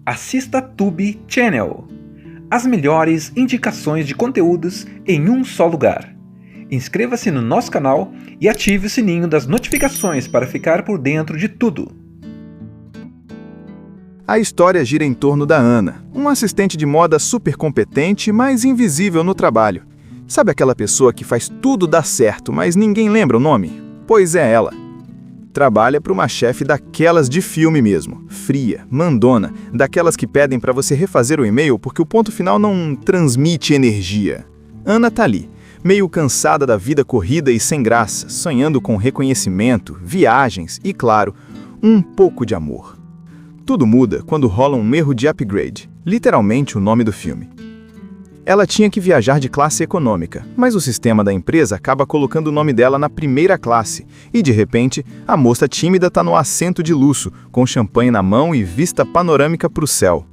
assista Tube Channel. As melhores indicações de conteúdos em um só lugar. Inscreva-se no nosso canal e ative o sininho das notificações para ficar por dentro de tudo. A história gira em torno da Ana, uma assistente de moda super competente, mas invisível no trabalho. Sabe aquela pessoa que faz tudo dar certo, mas ninguém lembra o nome? Pois é ela. Trabalha para uma chefe daquelas de filme mesmo, fria, mandona, daquelas que pedem para você refazer o e-mail porque o ponto final não transmite energia. Ana tá ali, meio cansada da vida corrida e sem graça, sonhando com reconhecimento, viagens e, claro, um pouco de amor. Tudo muda quando rola um erro de upgrade, literalmente o nome do filme. Ela tinha que viajar de classe econômica, mas o sistema da empresa acaba colocando o nome dela na primeira classe, e de repente, a moça tímida está no assento de luxo, com champanhe na mão e vista panorâmica para o céu.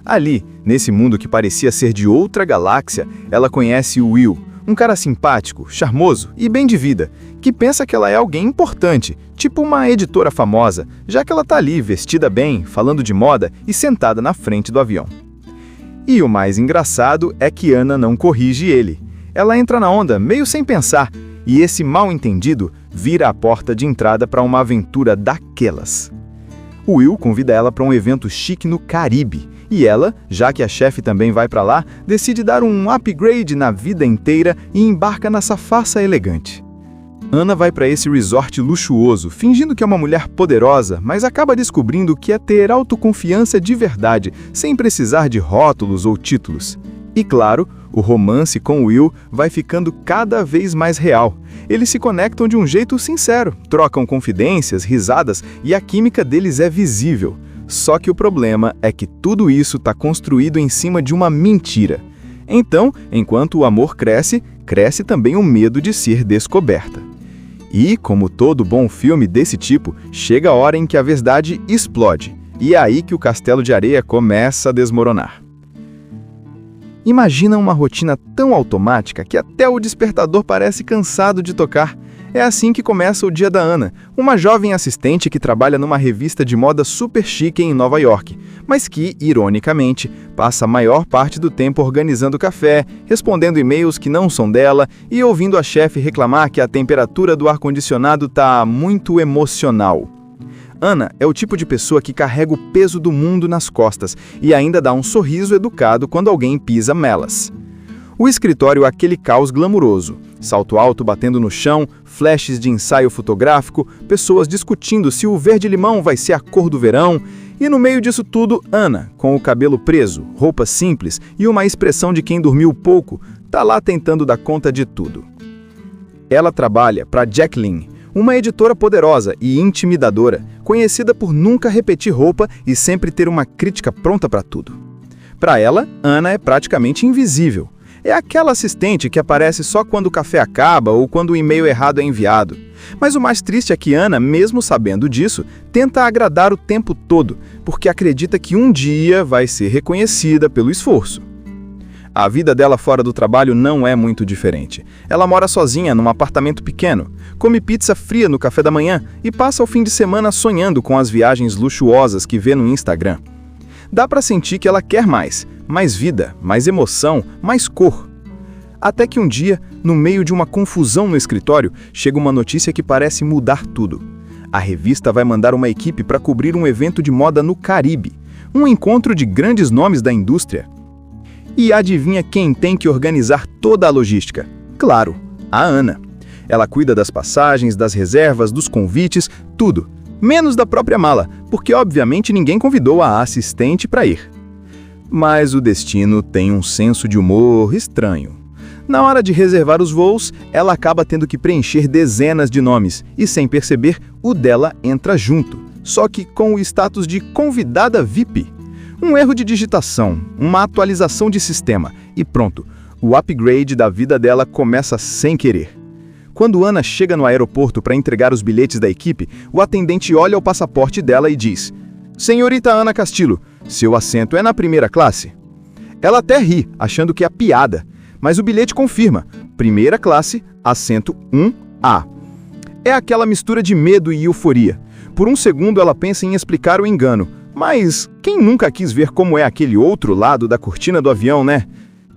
Ali, nesse mundo que parecia ser de outra galáxia, ela conhece o Will, um cara simpático, charmoso e bem de vida, que pensa que ela é alguém importante, tipo uma editora famosa, já que ela tá ali, vestida bem, falando de moda e sentada na frente do avião. E o mais engraçado é que Ana não corrige ele. Ela entra na onda meio sem pensar, e esse mal-entendido vira a porta de entrada para uma aventura daquelas. O Will convida ela para um evento chique no Caribe, e ela, já que a chefe também vai para lá, decide dar um upgrade na vida inteira e embarca nessa farsa elegante. Ana vai para esse resort luxuoso, fingindo que é uma mulher poderosa, mas acaba descobrindo que é ter autoconfiança de verdade, sem precisar de rótulos ou títulos. E claro, o romance com Will vai ficando cada vez mais real. Eles se conectam de um jeito sincero, trocam confidências, risadas e a química deles é visível. Só que o problema é que tudo isso está construído em cima de uma mentira. Então, enquanto o amor cresce, cresce também o medo de ser descoberta. E, como todo bom filme desse tipo, chega a hora em que a verdade explode, e é aí que o castelo de areia começa a desmoronar. Imagina uma rotina tão automática que até o despertador parece cansado de tocar. É assim que começa o dia da Ana, uma jovem assistente que trabalha numa revista de moda super chique em Nova York, mas que, ironicamente, passa a maior parte do tempo organizando café, respondendo e-mails que não são dela e ouvindo a chefe reclamar que a temperatura do ar-condicionado tá muito emocional. Ana é o tipo de pessoa que carrega o peso do mundo nas costas e ainda dá um sorriso educado quando alguém pisa nelas. O escritório é aquele caos glamuroso, salto alto batendo no chão, flashes de ensaio fotográfico, pessoas discutindo se o verde-limão vai ser a cor do verão, e no meio disso tudo, Ana, com o cabelo preso, roupa simples e uma expressão de quem dormiu pouco, tá lá tentando dar conta de tudo. Ela trabalha para Jacqueline, uma editora poderosa e intimidadora, conhecida por nunca repetir roupa e sempre ter uma crítica pronta para tudo. Para ela, Ana é praticamente invisível. É aquela assistente que aparece só quando o café acaba ou quando o e-mail errado é enviado. Mas o mais triste é que Ana, mesmo sabendo disso, tenta agradar o tempo todo, porque acredita que um dia vai ser reconhecida pelo esforço. A vida dela fora do trabalho não é muito diferente. Ela mora sozinha num apartamento pequeno, come pizza fria no café da manhã e passa o fim de semana sonhando com as viagens luxuosas que vê no Instagram. Dá para sentir que ela quer mais vida, mais emoção, mais cor. Até que um dia, no meio de uma confusão no escritório, chega uma notícia que parece mudar tudo. A revista vai mandar uma equipe para cobrir um evento de moda no Caribe, um encontro de grandes nomes da indústria. E adivinha quem tem que organizar toda a logística? Claro, a Ana. Ela cuida das passagens, das reservas, dos convites, tudo. Menos da própria mala, porque obviamente ninguém convidou a assistente para ir. Mas o destino tem um senso de humor estranho. Na hora de reservar os voos, ela acaba tendo que preencher dezenas de nomes e, sem perceber, o dela entra junto, só que com o status de convidada VIP. Um erro de digitação, uma atualização de sistema e pronto, o upgrade da vida dela começa sem querer. Quando Ana chega no aeroporto para entregar os bilhetes da equipe, o atendente olha o passaporte dela e diz: "Senhorita Ana Castillo, seu assento é na primeira classe?" Ela até ri, achando que é piada, mas o bilhete confirma: primeira classe, assento 1A. É aquela mistura de medo e euforia. Por um segundo ela pensa em explicar o engano, Mas quem nunca quis ver como é aquele outro lado da cortina do avião, né?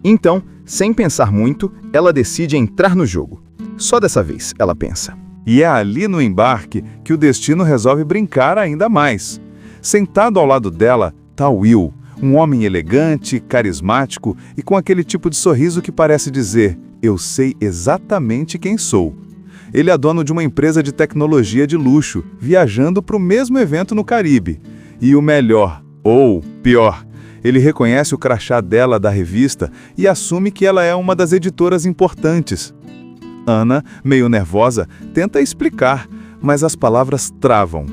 Então, sem pensar muito, ela decide entrar no jogo. Só dessa vez, ela pensa. E é ali no embarque que o destino resolve brincar ainda mais. Sentado ao lado dela está Will, um homem elegante, carismático e com aquele tipo de sorriso que parece dizer: eu sei exatamente quem sou. Ele é dono de uma empresa de tecnologia de luxo, viajando para o mesmo evento no Caribe. E o melhor, ou pior, ele reconhece o crachá dela da revista e assume que ela é uma das editoras importantes. Ana, meio nervosa, tenta explicar, mas as palavras travam.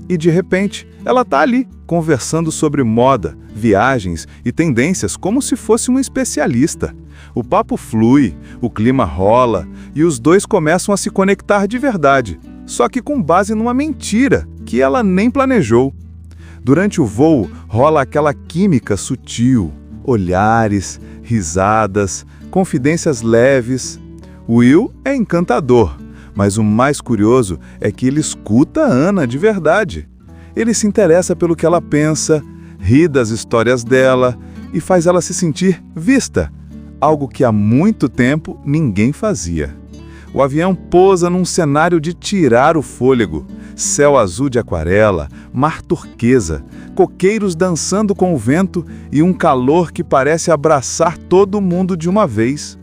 E de repente, ela está ali, conversando sobre moda, viagens e tendências como se fosse uma especialista. O papo flui, o clima rola e os dois começam a se conectar de verdade, só que com base numa mentira que ela nem planejou. Durante o voo, rola aquela química sutil, olhares, risadas, confidências leves. Will é encantador, mas o mais curioso é que ele escuta a Ana de verdade. Ele se interessa pelo que ela pensa, ri das histórias dela e faz ela se sentir vista, algo que há muito tempo ninguém fazia. O avião pousa num cenário de tirar o fôlego. Céu azul de aquarela, mar turquesa, coqueiros dançando com o vento e um calor que parece abraçar todo mundo de uma vez.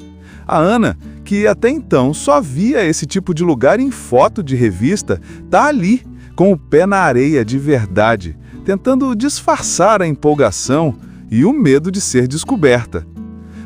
A Ana, que até então só via esse tipo de lugar em foto de revista, tá ali, com o pé na areia de verdade, tentando disfarçar a empolgação e o medo de ser descoberta.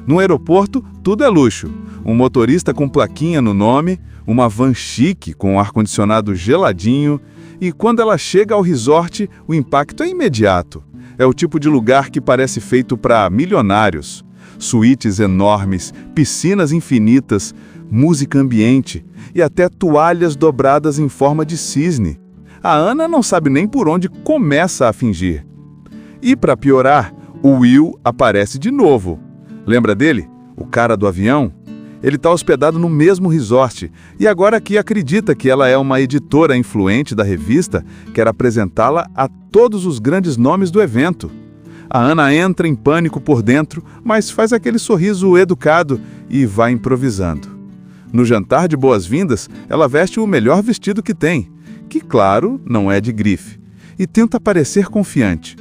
No aeroporto, tudo é luxo. Um motorista com plaquinha no nome, uma van chique com um ar-condicionado geladinho, e quando ela chega ao resort, o impacto é imediato. É o tipo de lugar que parece feito para milionários. Suítes enormes, piscinas infinitas, música ambiente e até toalhas dobradas em forma de cisne. A Ana não sabe nem por onde começa a fingir. E para piorar, o Will aparece de novo. Lembra dele? O cara do avião? Ele está hospedado no mesmo resort e agora que acredita que ela é uma editora influente da revista, quer apresentá-la a todos os grandes nomes do evento. A Ana entra em pânico por dentro, mas faz aquele sorriso educado e vai improvisando. No jantar de boas-vindas, ela veste o melhor vestido que tem, que, claro, não é de grife, e tenta parecer confiante.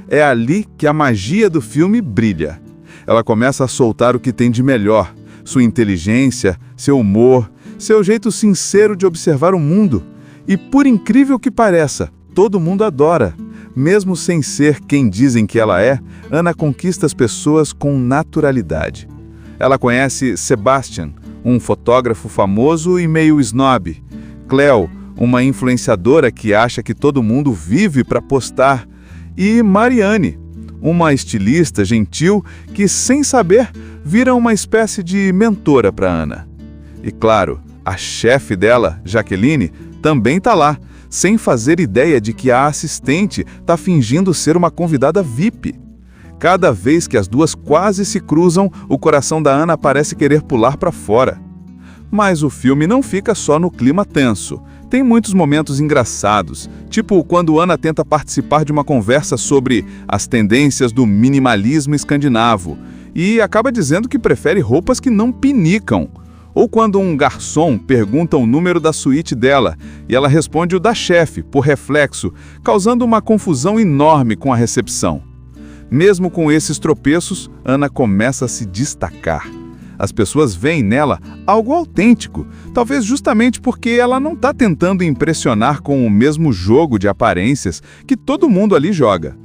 É ali que a magia do filme brilha. Ela começa a soltar o que tem de melhor, sua inteligência, seu humor, seu jeito sincero de observar o mundo. E por incrível que pareça, todo mundo adora. Mesmo sem ser quem dizem que ela é, Ana conquista as pessoas com naturalidade. Ela conhece Sebastian, um fotógrafo famoso e meio snob. Cleo, uma influenciadora que acha que todo mundo vive para postar. E Mariane, uma estilista gentil que, sem saber, vira uma espécie de mentora para Ana. E claro, a chefe dela, Jaqueline, também está lá, sem fazer ideia de que a assistente está fingindo ser uma convidada VIP. Cada vez que as duas quase se cruzam, o coração da Ana parece querer pular para fora. Mas o filme não fica só no clima tenso. Tem muitos momentos engraçados, tipo quando Ana tenta participar de uma conversa sobre as tendências do minimalismo escandinavo e acaba dizendo que prefere roupas que não pinicam. Ou quando um garçom pergunta o número da suíte dela e ela responde o da chefe, por reflexo, causando uma confusão enorme com a recepção. Mesmo com esses tropeços, Ana começa a se destacar. As pessoas veem nela algo autêntico, talvez justamente porque ela não está tentando impressionar com o mesmo jogo de aparências que todo mundo ali joga.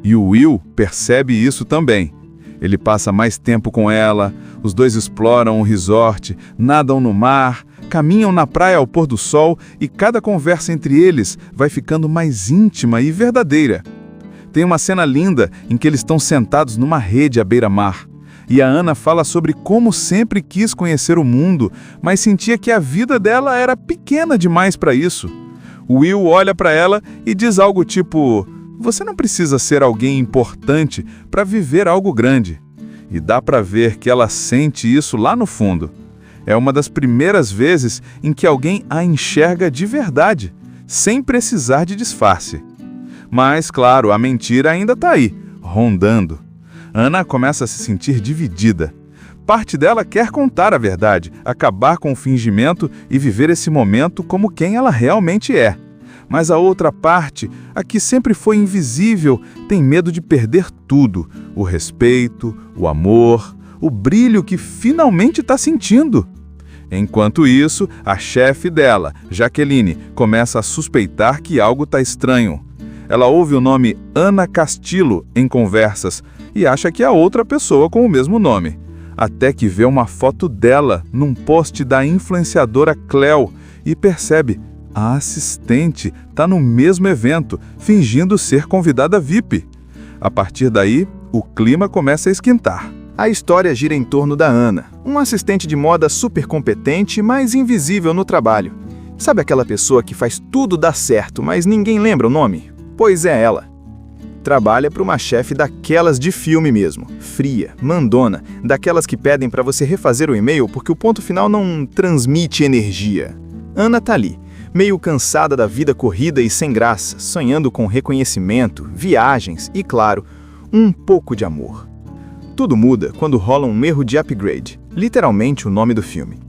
E o Will percebe isso também. Ele passa mais tempo com ela, os dois exploram o resort, nadam no mar, caminham na praia ao pôr do sol e cada conversa entre eles vai ficando mais íntima e verdadeira. Tem uma cena linda em que eles estão sentados numa rede à beira-mar. E a Ana fala sobre como sempre quis conhecer o mundo, mas sentia que a vida dela era pequena demais para isso. O Will olha para ela e diz algo tipo: "Você não precisa ser alguém importante para viver algo grande." E dá para ver que ela sente isso lá no fundo. É uma das primeiras vezes em que alguém a enxerga de verdade, sem precisar de disfarce. Mas, claro, a mentira ainda está aí, rondando. Ana começa a se sentir dividida. Parte dela quer contar a verdade, acabar com o fingimento e viver esse momento como quem ela realmente é. Mas a outra parte, a que sempre foi invisível, tem medo de perder tudo: o respeito, o amor, o brilho que finalmente está sentindo. Enquanto isso, a chefe dela, Jaqueline, começa a suspeitar que algo está estranho. Ela ouve o nome Ana Castillo em conversas e acha que é outra pessoa com o mesmo nome. Até que vê uma foto dela num post da influenciadora Cleo e percebe: a assistente está no mesmo evento, fingindo ser convidada VIP. A partir daí, o clima começa a esquentar. A história gira em torno da Ana, uma assistente de moda super competente, mas invisível no trabalho. Sabe aquela pessoa que faz tudo dar certo, mas ninguém lembra o nome? Pois é ela. Trabalha para uma chefe daquelas de filme mesmo, fria, mandona, daquelas que pedem para você refazer o e-mail porque o ponto final não transmite energia. Ana tá ali, meio cansada da vida corrida e sem graça, sonhando com reconhecimento, viagens e, claro, um pouco de amor. Tudo muda quando rola um erro de upgrade, literalmente o nome do filme.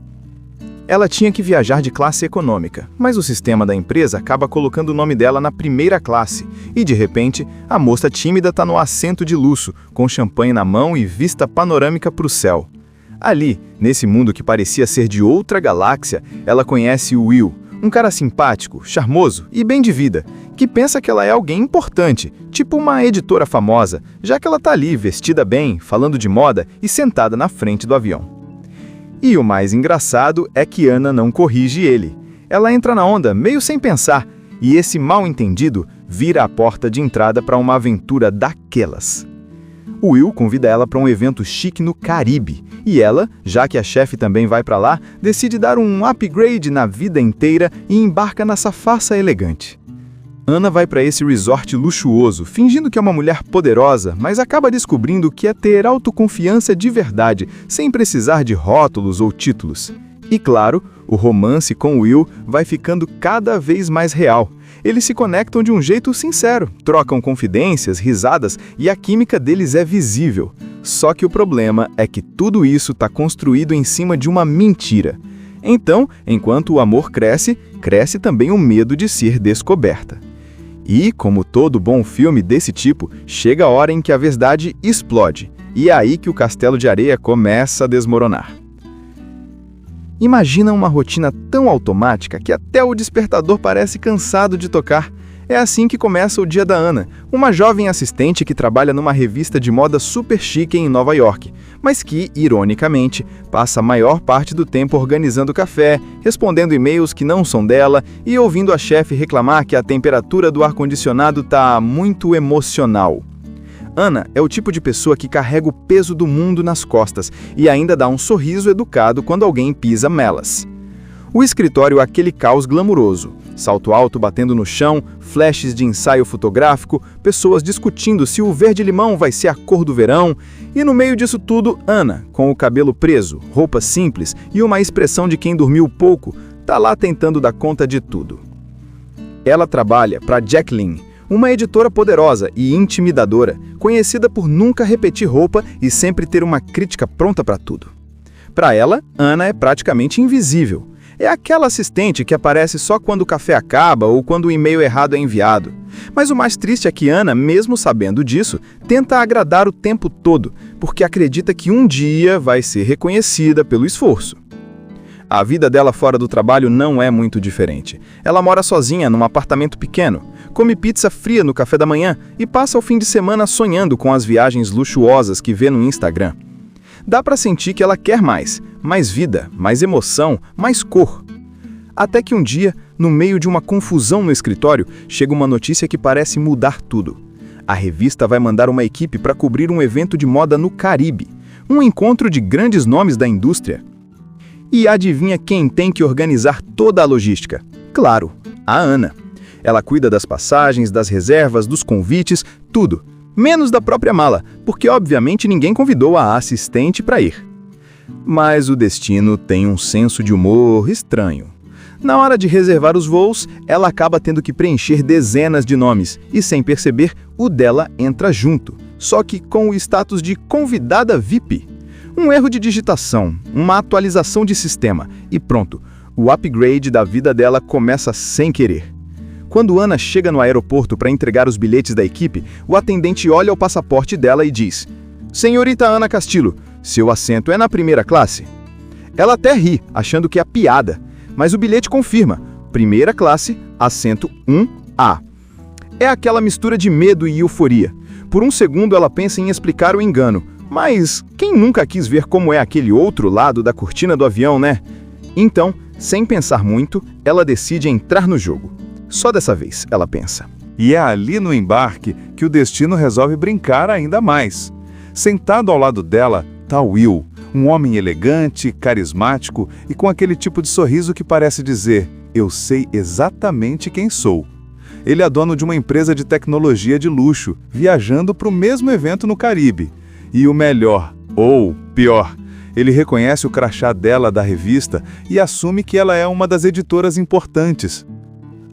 Ela tinha que viajar de classe econômica, mas o sistema da empresa acaba colocando o nome dela na primeira classe e, de repente, a moça tímida está no assento de luxo, com champanhe na mão e vista panorâmica para o céu. Ali, nesse mundo que parecia ser de outra galáxia, ela conhece o Will, um cara simpático, charmoso e bem de vida, que pensa que ela é alguém importante, tipo uma editora famosa, já que ela tá ali, vestida bem, falando de moda e sentada na frente do avião. E o mais engraçado é que Ana não corrige ele. Ela entra na onda meio sem pensar, e esse mal-entendido vira a porta de entrada para uma aventura daquelas. O Will convida ela para um evento chique no Caribe, e ela, já que a chefe também vai para lá, decide dar um upgrade na vida inteira e embarca nessa farsa elegante. Ana vai para esse resort luxuoso, fingindo que é uma mulher poderosa, mas acaba descobrindo que é ter autoconfiança de verdade, sem precisar de rótulos ou títulos. E claro, o romance com Will vai ficando cada vez mais real. Eles se conectam de um jeito sincero, trocam confidências, risadas e a química deles é visível. Só que o problema é que tudo isso está construído em cima de uma mentira. Então, enquanto o amor cresce, cresce também o medo de ser descoberta. E, como todo bom filme desse tipo, chega a hora em que a verdade explode, e é aí que o castelo de areia começa a desmoronar. Imagina uma rotina tão automática que até o despertador parece cansado de tocar. É assim que começa o dia da Ana, uma jovem assistente que trabalha numa revista de moda super chique em Nova York, mas que, ironicamente, passa a maior parte do tempo organizando café, respondendo e-mails que não são dela e ouvindo a chefe reclamar que a temperatura do ar-condicionado está muito emocional. Ana é o tipo de pessoa que carrega o peso do mundo nas costas e ainda dá um sorriso educado quando alguém pisa nelas. O escritório é aquele caos glamuroso. Salto alto batendo no chão, flashes de ensaio fotográfico, pessoas discutindo se o verde-limão vai ser a cor do verão, e no meio disso tudo, Ana, com o cabelo preso, roupa simples e uma expressão de quem dormiu pouco, tá lá tentando dar conta de tudo. Ela trabalha para Jaqueline, uma editora poderosa e intimidadora, conhecida por nunca repetir roupa e sempre ter uma crítica pronta para tudo. Para ela, Ana é praticamente invisível. É aquela assistente que aparece só quando o café acaba ou quando o e-mail errado é enviado. Mas o mais triste é que Ana, mesmo sabendo disso, tenta agradar o tempo todo, porque acredita que um dia vai ser reconhecida pelo esforço. A vida dela fora do trabalho não é muito diferente. Ela mora sozinha num apartamento pequeno, come pizza fria no café da manhã e passa o fim de semana sonhando com as viagens luxuosas que vê no Instagram. Dá para sentir que ela quer mais vida, mais emoção, mais cor. Até que um dia, no meio de uma confusão no escritório, chega uma notícia que parece mudar tudo. A revista vai mandar uma equipe para cobrir um evento de moda no Caribe, um encontro de grandes nomes da indústria. E adivinha quem tem que organizar toda a logística? Claro, a Ana. Ela cuida das passagens, das reservas, dos convites, tudo. Menos da própria mala, porque obviamente ninguém convidou a assistente para ir. Mas o destino tem um senso de humor estranho. Na hora de reservar os voos, ela acaba tendo que preencher dezenas de nomes e, sem perceber, o dela entra junto, só que com o status de convidada VIP. Um erro de digitação, uma atualização de sistema e pronto, o upgrade da vida dela começa sem querer. Quando Ana chega no aeroporto para entregar os bilhetes da equipe, o atendente olha o passaporte dela e diz: "Senhorita Ana Castillo, seu assento é na primeira classe?" Ela até ri, achando que é piada, mas o bilhete confirma: primeira classe, assento 1A. É aquela mistura de medo e euforia. Por um segundo ela pensa em explicar o engano, mas quem nunca quis ver como é aquele outro lado da cortina do avião, né? Então, sem pensar muito, ela decide entrar no jogo. Só dessa vez, ela pensa. E é ali no embarque que o destino resolve brincar ainda mais. Sentado ao lado dela está Will, um homem elegante, carismático e com aquele tipo de sorriso que parece dizer: "Eu sei exatamente quem sou." Ele é dono de uma empresa de tecnologia de luxo, viajando para o mesmo evento no Caribe. E o melhor, ou pior, ele reconhece o crachá dela da revista e assume que ela é uma das editoras importantes.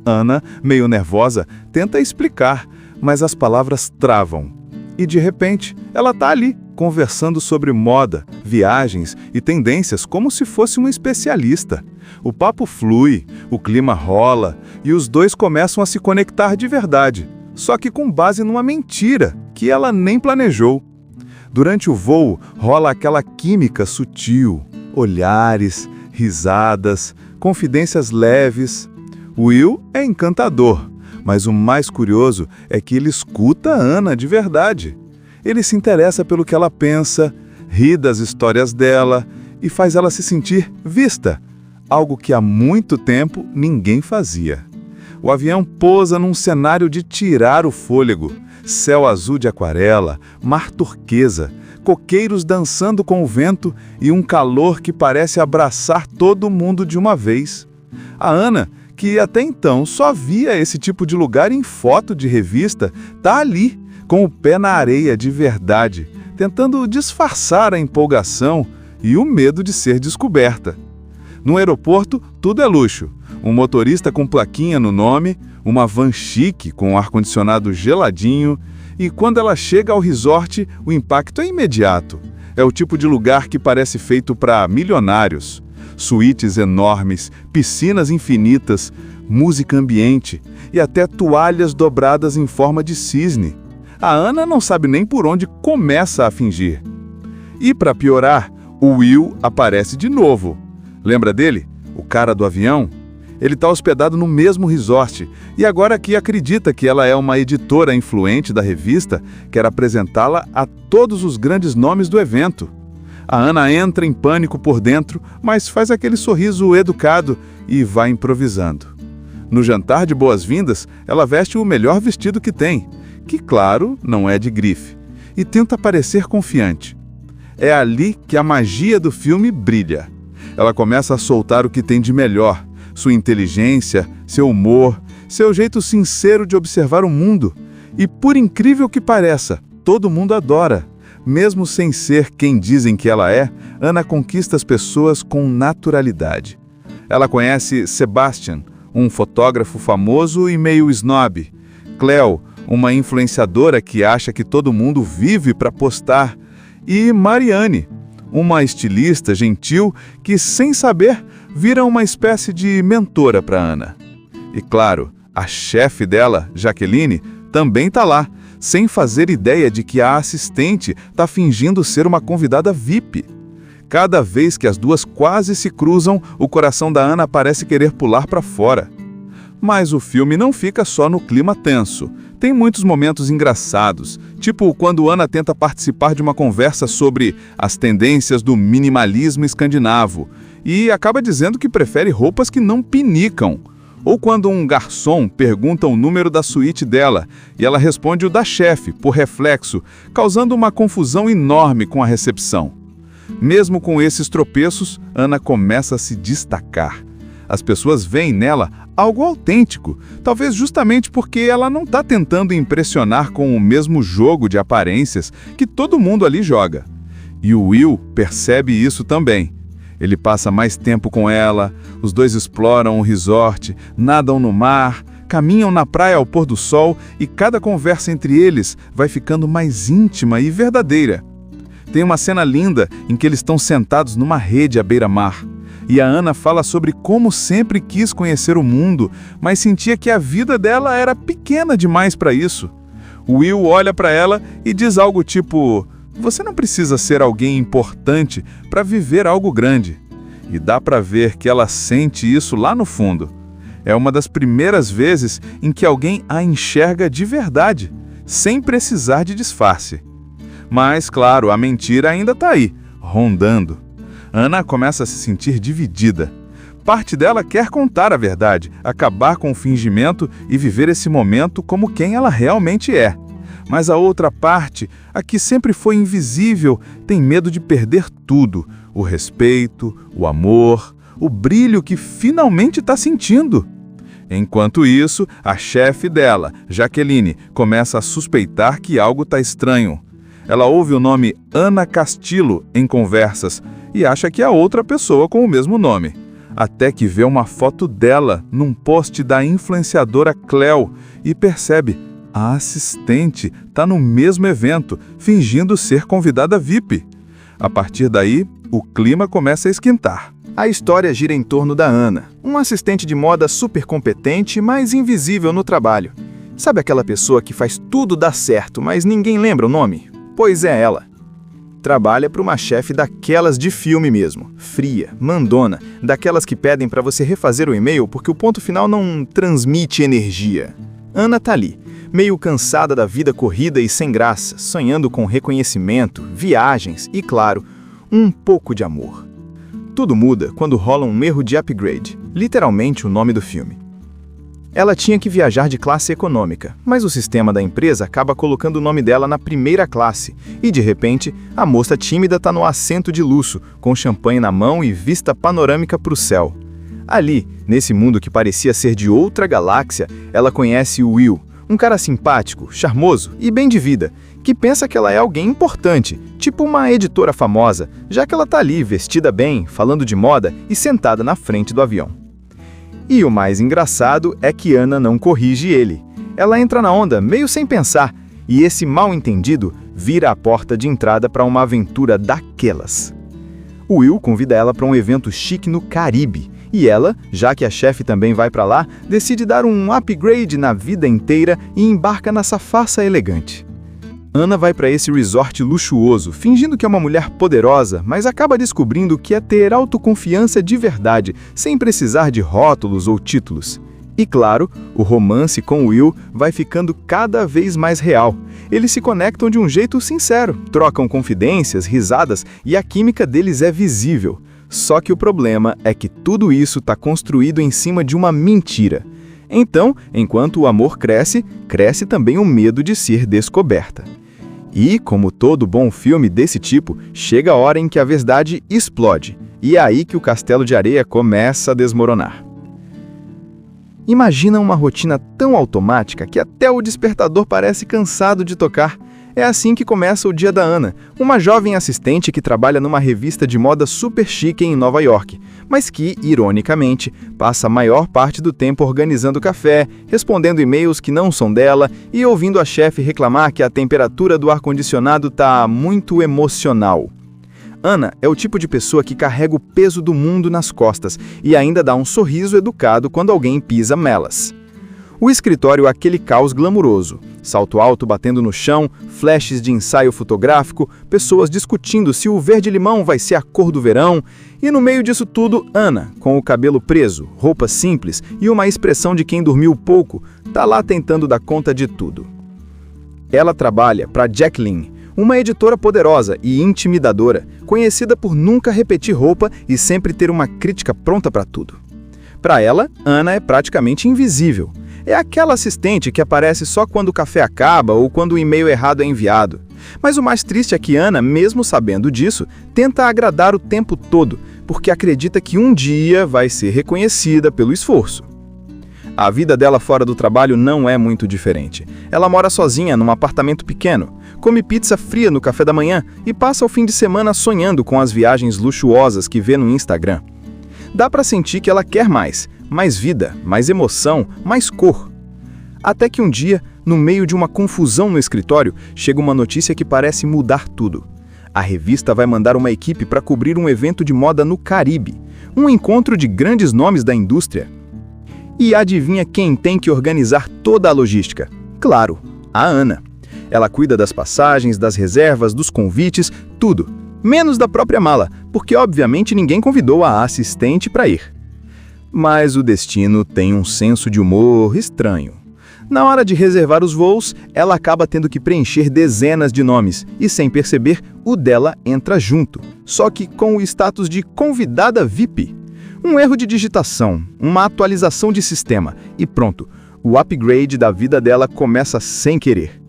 Ana, meio nervosa, tenta explicar, mas as palavras travam. E de repente, ela está ali, conversando sobre moda, viagens e tendências como se fosse uma especialista. O papo flui, o clima rola e os dois começam a se conectar de verdade, só que com base numa mentira que ela nem planejou. Durante o voo, rola aquela química sutil, olhares, risadas, confidências leves. Will é encantador, mas o mais curioso é que ele escuta Ana de verdade. Ele se interessa pelo que ela pensa, ri das histórias dela e faz ela se sentir vista, algo que há muito tempo ninguém fazia. O avião pousa num cenário de tirar o fôlego. Céu azul de aquarela, mar turquesa, coqueiros dançando com o vento e um calor que parece abraçar todo mundo de uma vez. A Ana, que até então só via esse tipo de lugar em foto de revista, tá ali, com o pé na areia de verdade, tentando disfarçar a empolgação e o medo de ser descoberta. No aeroporto, tudo é luxo. Um motorista com plaquinha no nome, uma van chique com ar-condicionado geladinho, e quando ela chega ao resort, o impacto é imediato. É o tipo de lugar que parece feito para milionários. Suítes enormes, piscinas infinitas, música ambiente e até toalhas dobradas em forma de cisne. A Ana não sabe nem por onde começa a fingir. E para piorar, o Will aparece de novo. Lembra dele? O cara do avião? Ele está hospedado no mesmo resort e agora que acredita que ela é uma editora influente da revista, quer apresentá-la a todos os grandes nomes do evento. A Ana entra em pânico por dentro, mas faz aquele sorriso educado e vai improvisando. No jantar de boas-vindas, ela veste o melhor vestido que tem, que, claro, não é de grife, e tenta parecer confiante. É ali que a magia do filme brilha. Ela começa a soltar o que tem de melhor, sua inteligência, seu humor, seu jeito sincero de observar o mundo. E, por incrível que pareça, todo mundo adora. Mesmo sem ser quem dizem que ela é, Ana conquista as pessoas com naturalidade. Ela conhece Sebastian, um fotógrafo famoso e meio snob. Cleo, uma influenciadora que acha que todo mundo vive para postar. E Mariane, uma estilista gentil que, sem saber, vira uma espécie de mentora para Ana. E claro, a chefe dela, Jaqueline, também está lá, sem fazer ideia de que a assistente está fingindo ser uma convidada VIP. Cada vez que as duas quase se cruzam, o coração da Ana parece querer pular para fora. Mas o filme não fica só no clima tenso. Tem muitos momentos engraçados, tipo quando Ana tenta participar de uma conversa sobre as tendências do minimalismo escandinavo e acaba dizendo que prefere roupas que não pinicam. Ou quando um garçom pergunta o número da suíte dela e ela responde o da chefe, por reflexo, causando uma confusão enorme com a recepção. Mesmo com esses tropeços, Ana começa a se destacar. As pessoas veem nela algo autêntico, talvez justamente porque ela não está tentando impressionar com o mesmo jogo de aparências que todo mundo ali joga. E o Will percebe isso também. Ele passa mais tempo com ela, os dois exploram o resort, nadam no mar, caminham na praia ao pôr do sol e cada conversa entre eles vai ficando mais íntima e verdadeira. Tem uma cena linda em que eles estão sentados numa rede à beira-mar. E a Ana fala sobre como sempre quis conhecer o mundo, mas sentia que a vida dela era pequena demais para isso. O Will olha para ela e diz algo tipo: "Você não precisa ser alguém importante para viver algo grande." E dá para ver que ela sente isso lá no fundo. É uma das primeiras vezes em que alguém a enxerga de verdade, sem precisar de disfarce. Mas, claro, a mentira ainda está aí, rondando. Ana começa a se sentir dividida. Parte dela quer contar a verdade, acabar com o fingimento e viver esse momento como quem ela realmente é. Mas a outra parte, a que sempre foi invisível, tem medo de perder tudo: o respeito, o amor, o brilho que finalmente está sentindo. Enquanto isso, a chefe dela, Jaqueline, começa a suspeitar que algo está estranho. Ela ouve o nome Ana Castillo em conversas e acha que é outra pessoa com o mesmo nome. Até que vê uma foto dela num post da influenciadora Cleo e percebe: a assistente está no mesmo evento, fingindo ser convidada VIP. A partir daí, o clima começa a esquentar. A história gira em torno da Ana, uma assistente de moda super competente, mas invisível no trabalho. Sabe aquela pessoa que faz tudo dar certo, mas ninguém lembra o nome? Pois é ela. Trabalha para uma chefe daquelas de filme mesmo, fria, mandona, daquelas que pedem para você refazer o e-mail porque o ponto final não transmite energia. Ana tá ali, meio cansada da vida corrida e sem graça, sonhando com reconhecimento, viagens e, claro, um pouco de amor. Tudo muda quando rola um erro de upgrade, literalmente o nome do filme. Ela tinha que viajar de classe econômica, mas o sistema da empresa acaba colocando o nome dela na primeira classe e, de repente, a moça tímida está no assento de luxo, com champanhe na mão e vista panorâmica para o céu. Ali, nesse mundo que parecia ser de outra galáxia, ela conhece o Will, um cara simpático, charmoso e bem de vida, que pensa que ela é alguém importante, tipo uma editora famosa, já que ela tá ali vestida bem, falando de moda e sentada na frente do avião. E o mais engraçado é que Ana não corrige ele. Ela entra na onda meio sem pensar, e esse mal-entendido vira a porta de entrada para uma aventura daquelas. O Will convida ela para um evento chique no Caribe, e ela, já que a chefe também vai para lá, decide dar um upgrade na vida inteira e embarca nessa farsa elegante. Ana vai para esse resort luxuoso, fingindo que é uma mulher poderosa, mas acaba descobrindo que é ter autoconfiança de verdade, sem precisar de rótulos ou títulos. E claro, o romance com Will vai ficando cada vez mais real. Eles se conectam de um jeito sincero, trocam confidências, risadas e a química deles é visível. Só que o problema é que tudo isso está construído em cima de uma mentira. Então, enquanto o amor cresce, cresce também o medo de ser descoberta. E, como todo bom filme desse tipo, chega a hora em que a verdade explode. E é aí que o castelo de areia começa a desmoronar. Imagina uma rotina tão automática que até o despertador parece cansado de tocar. É assim que começa o dia da Ana, uma jovem assistente que trabalha numa revista de moda super chique em Nova York, mas que, ironicamente, passa a maior parte do tempo organizando café, respondendo e-mails que não são dela e ouvindo a chefe reclamar que a temperatura do ar-condicionado está muito emocional. Ana é o tipo de pessoa que carrega o peso do mundo nas costas e ainda dá um sorriso educado quando alguém pisa nelas. O escritório é aquele caos glamuroso, salto alto batendo no chão, flashes de ensaio fotográfico, pessoas discutindo se o verde-limão vai ser a cor do verão, e no meio disso tudo, Ana, com o cabelo preso, roupa simples e uma expressão de quem dormiu pouco, tá lá tentando dar conta de tudo. Ela trabalha para Jacqueline, uma editora poderosa e intimidadora, conhecida por nunca repetir roupa e sempre ter uma crítica pronta para tudo. Para ela, Ana é praticamente invisível. É aquela assistente que aparece só quando o café acaba ou quando o e-mail errado é enviado. Mas o mais triste é que Ana, mesmo sabendo disso, tenta agradar o tempo todo, porque acredita que um dia vai ser reconhecida pelo esforço. A vida dela fora do trabalho não é muito diferente. Ela mora sozinha num apartamento pequeno, come pizza fria no café da manhã e passa o fim de semana sonhando com as viagens luxuosas que vê no Instagram. Dá pra sentir que ela quer mais vida, mais emoção, mais cor. Até que um dia, no meio de uma confusão no escritório, chega uma notícia que parece mudar tudo. A revista vai mandar uma equipe para cobrir um evento de moda no Caribe, um encontro de grandes nomes da indústria. E adivinha quem tem que organizar toda a logística? Claro, a Ana. Ela cuida das passagens, das reservas, dos convites, tudo. Menos da própria mala, porque obviamente ninguém convidou a assistente para ir. Mas o destino tem um senso de humor estranho. Na hora de reservar os voos, ela acaba tendo que preencher dezenas de nomes e, sem perceber, o dela entra junto, só que com o status de convidada VIP. Um erro de digitação, uma atualização de sistema e pronto, o upgrade da vida dela começa sem querer.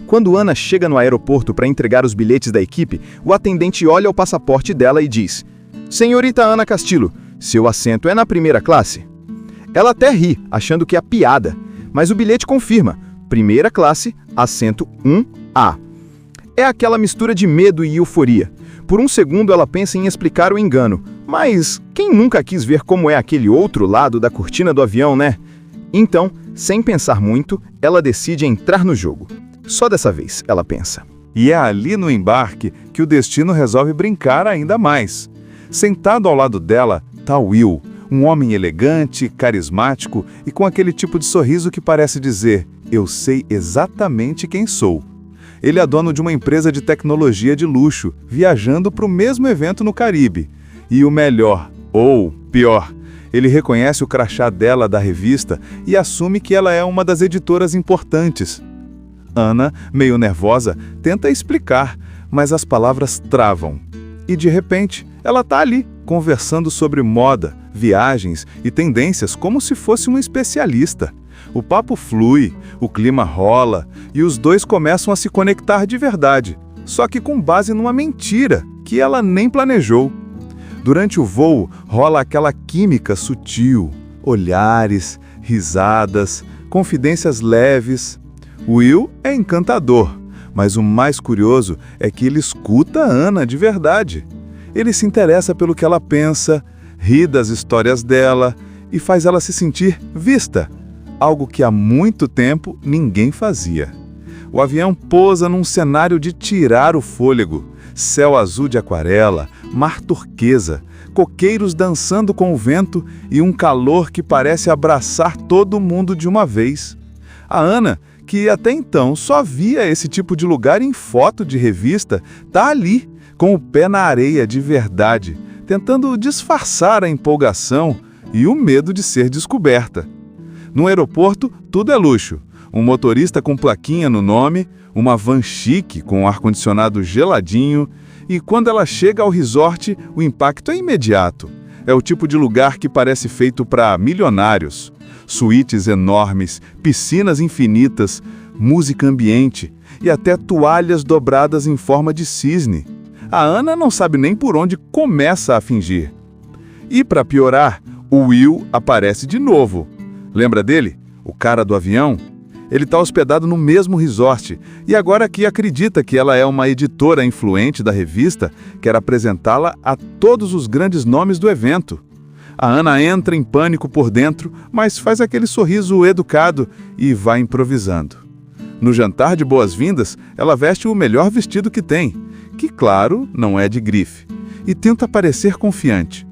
Quando Ana chega no aeroporto para entregar os bilhetes da equipe, o atendente olha o passaporte dela e diz: "Senhorita Ana Castillo, seu assento é na primeira classe?" Ela até ri, achando que é piada, mas o bilhete confirma: primeira classe, assento 1A. É aquela mistura de medo e euforia. Por um segundo ela pensa em explicar o engano, mas quem nunca quis ver como é aquele outro lado da cortina do avião, né? Então, sem pensar muito, ela decide entrar no jogo. Só dessa vez, ela pensa. E é ali no embarque que o destino resolve brincar ainda mais. Sentado ao lado dela está Will, um homem elegante, carismático e com aquele tipo de sorriso que parece dizer: "Eu sei exatamente quem sou." Ele é dono de uma empresa de tecnologia de luxo, viajando para o mesmo evento no Caribe. E o melhor, ou pior, ele reconhece o crachá dela da revista e assume que ela é uma das editoras importantes. Ana, meio nervosa, tenta explicar, mas as palavras travam. E de repente, ela está ali, conversando sobre moda, viagens e tendências como se fosse uma especialista. O papo flui, o clima rola e os dois começam a se conectar de verdade, só que com base numa mentira que ela nem planejou. Durante o voo, rola aquela química sutil, olhares, risadas, confidências leves. Will é encantador, mas o mais curioso é que ele escuta a Ana de verdade. Ele se interessa pelo que ela pensa, ri das histórias dela e faz ela se sentir vista, algo que há muito tempo ninguém fazia. O avião pousa num cenário de tirar o fôlego, céu azul de aquarela, mar turquesa, coqueiros dançando com o vento e um calor que parece abraçar todo mundo de uma vez. A Ana, que até então só via esse tipo de lugar em foto de revista, tá ali, com o pé na areia de verdade, tentando disfarçar a empolgação e o medo de ser descoberta. No aeroporto, tudo é luxo. Um motorista com plaquinha no nome, uma van chique com ar-condicionado geladinho, e quando ela chega ao resort, o impacto é imediato. É o tipo de lugar que parece feito para milionários. Suítes enormes, piscinas infinitas, música ambiente e até toalhas dobradas em forma de cisne. A Ana não sabe nem por onde começa a fingir. E para piorar, o Will aparece de novo. Lembra dele? O cara do avião? Ele está hospedado no mesmo resort e agora que acredita que ela é uma editora influente da revista, quer apresentá-la a todos os grandes nomes do evento. A Ana entra em pânico por dentro, mas faz aquele sorriso educado e vai improvisando. No jantar de boas-vindas, ela veste o melhor vestido que tem, que, claro, não é de grife, e tenta parecer confiante.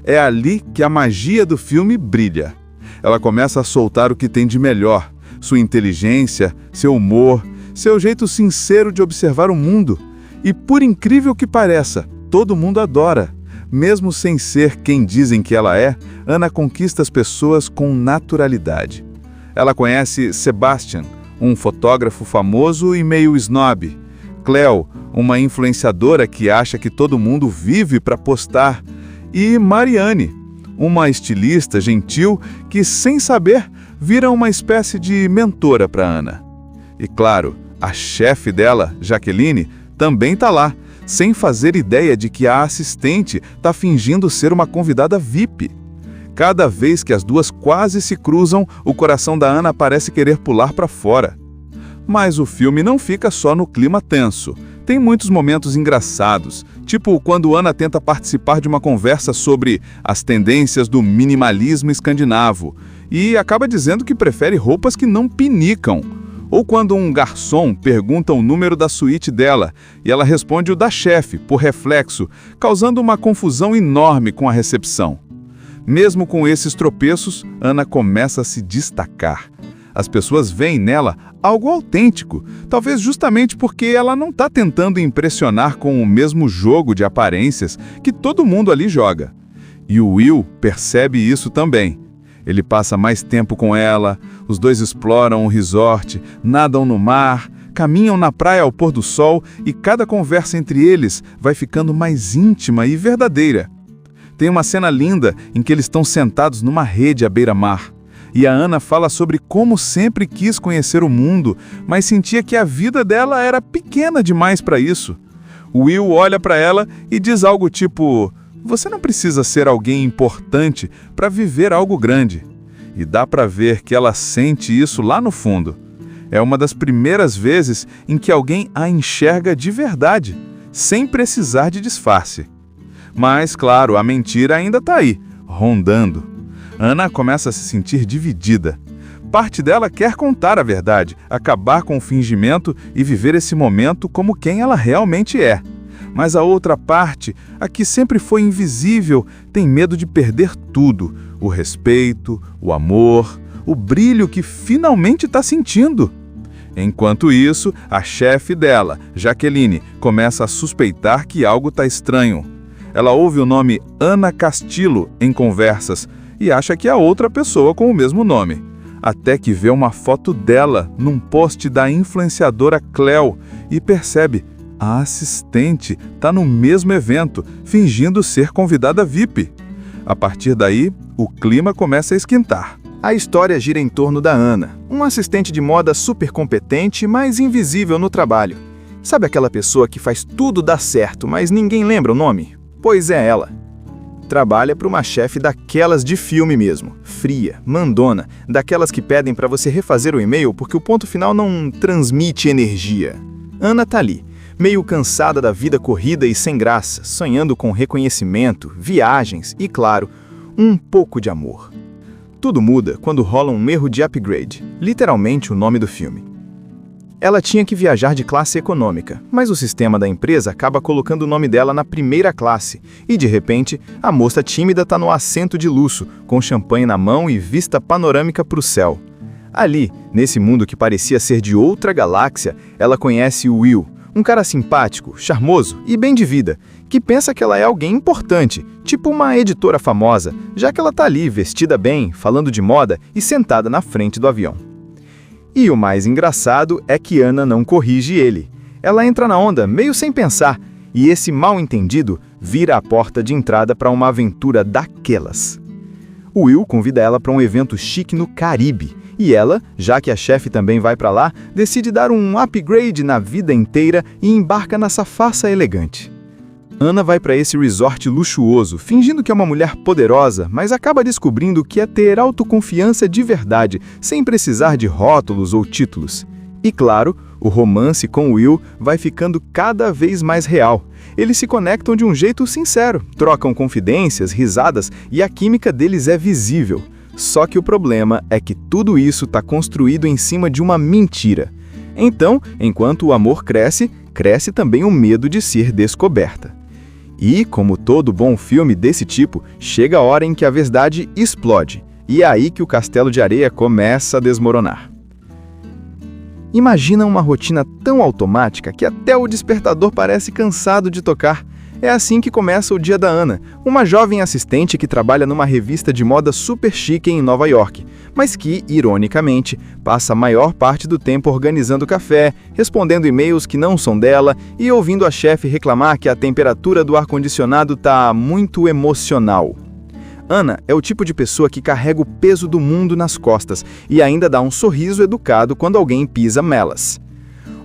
É ali que a magia do filme brilha. Ela começa a soltar o que tem de melhor, sua inteligência, seu humor, seu jeito sincero de observar o mundo. E por incrível que pareça, todo mundo adora. Mesmo sem ser quem dizem que ela é, Ana conquista as pessoas com naturalidade. Ela conhece Sebastian, um fotógrafo famoso e meio snob. Cleo, uma influenciadora que acha que todo mundo vive para postar. E Mariane, uma estilista gentil que, sem saber, vira uma espécie de mentora para Ana. E claro, a chefe dela, Jaqueline, também está lá, sem fazer ideia de que a assistente está fingindo ser uma convidada VIP. Cada vez que as duas quase se cruzam, o coração da Ana parece querer pular para fora. Mas o filme não fica só no clima tenso. Tem muitos momentos engraçados, tipo quando Ana tenta participar de uma conversa sobre as tendências do minimalismo escandinavo e acaba dizendo que prefere roupas que não pinicam. Ou quando um garçom pergunta o número da suíte dela e ela responde o da chefe, por reflexo, causando uma confusão enorme com a recepção. Mesmo com esses tropeços, Ana começa a se destacar. As pessoas veem nela algo autêntico, talvez justamente porque ela não está tentando impressionar com o mesmo jogo de aparências que todo mundo ali joga. E o Will percebe isso também. Ele passa mais tempo com ela, os dois exploram o resort, nadam no mar, caminham na praia ao pôr do sol e cada conversa entre eles vai ficando mais íntima e verdadeira. Tem uma cena linda em que eles estão sentados numa rede à beira-mar. E a Ana fala sobre como sempre quis conhecer o mundo, mas sentia que a vida dela era pequena demais para isso. O Will olha para ela e diz algo tipo: "Você não precisa ser alguém importante para viver algo grande." E dá para ver que ela sente isso lá no fundo. É uma das primeiras vezes em que alguém a enxerga de verdade, sem precisar de disfarce. Mas, claro, a mentira ainda está aí, rondando. Ana começa a se sentir dividida. Parte dela quer contar a verdade, acabar com o fingimento e viver esse momento como quem ela realmente é. Mas a outra parte, a que sempre foi invisível, tem medo de perder tudo: o respeito, o amor, o brilho que finalmente está sentindo. Enquanto isso, a chefe dela, Jaqueline, começa a suspeitar que algo está estranho. Ela ouve o nome Ana Castillo em conversas e acha que é outra pessoa com o mesmo nome. Até que vê uma foto dela num post da influenciadora Cleo e percebe: a assistente está no mesmo evento, fingindo ser convidada VIP. A partir daí, o clima começa a esquentar. A história gira em torno da Ana, uma assistente de moda super competente, mas invisível no trabalho. Sabe aquela pessoa que faz tudo dar certo, mas ninguém lembra o nome? Pois é ela. Trabalha para uma chefe daquelas de filme mesmo, fria, mandona, daquelas que pedem para você refazer o e-mail porque o ponto final não transmite energia. Ana tá ali, meio cansada da vida corrida e sem graça, sonhando com reconhecimento, viagens e, claro, um pouco de amor. Tudo muda quando rola um erro de upgrade, literalmente o nome do filme. Ela tinha que viajar de classe econômica, mas o sistema da empresa acaba colocando o nome dela na primeira classe e, de repente, a moça tímida está no assento de luxo, com champanhe na mão e vista panorâmica para o céu. Ali, nesse mundo que parecia ser de outra galáxia, ela conhece o Will, um cara simpático, charmoso e bem de vida, que pensa que ela é alguém importante, tipo uma editora famosa, já que ela está ali vestida bem, falando de moda e sentada na frente do avião. E o mais engraçado é que Ana não corrige ele. Ela entra na onda meio sem pensar, e esse mal-entendido vira a porta de entrada para uma aventura daquelas. O Will convida ela para um evento chique no Caribe, e ela, já que a chefe também vai para lá, decide dar um upgrade na vida inteira e embarca nessa farsa elegante. Ana vai para esse resort luxuoso, fingindo que é uma mulher poderosa, mas acaba descobrindo que é ter autoconfiança de verdade, sem precisar de rótulos ou títulos. E claro, o romance com Will vai ficando cada vez mais real. Eles se conectam de um jeito sincero, trocam confidências, risadas e a química deles é visível. Só que o problema é que tudo isso está construído em cima de uma mentira. Então, enquanto o amor cresce, cresce também o medo de ser descoberta. E, como todo bom filme desse tipo, chega a hora em que a verdade explode, e é aí que o castelo de areia começa a desmoronar. Imagina uma rotina tão automática que até o despertador parece cansado de tocar. É assim que começa o dia da Ana, uma jovem assistente que trabalha numa revista de moda super chique em Nova York, mas que, ironicamente, passa a maior parte do tempo organizando café, respondendo e-mails que não são dela e ouvindo a chefe reclamar que a temperatura do ar-condicionado está muito emocional. Ana é o tipo de pessoa que carrega o peso do mundo nas costas e ainda dá um sorriso educado quando alguém pisa nelas.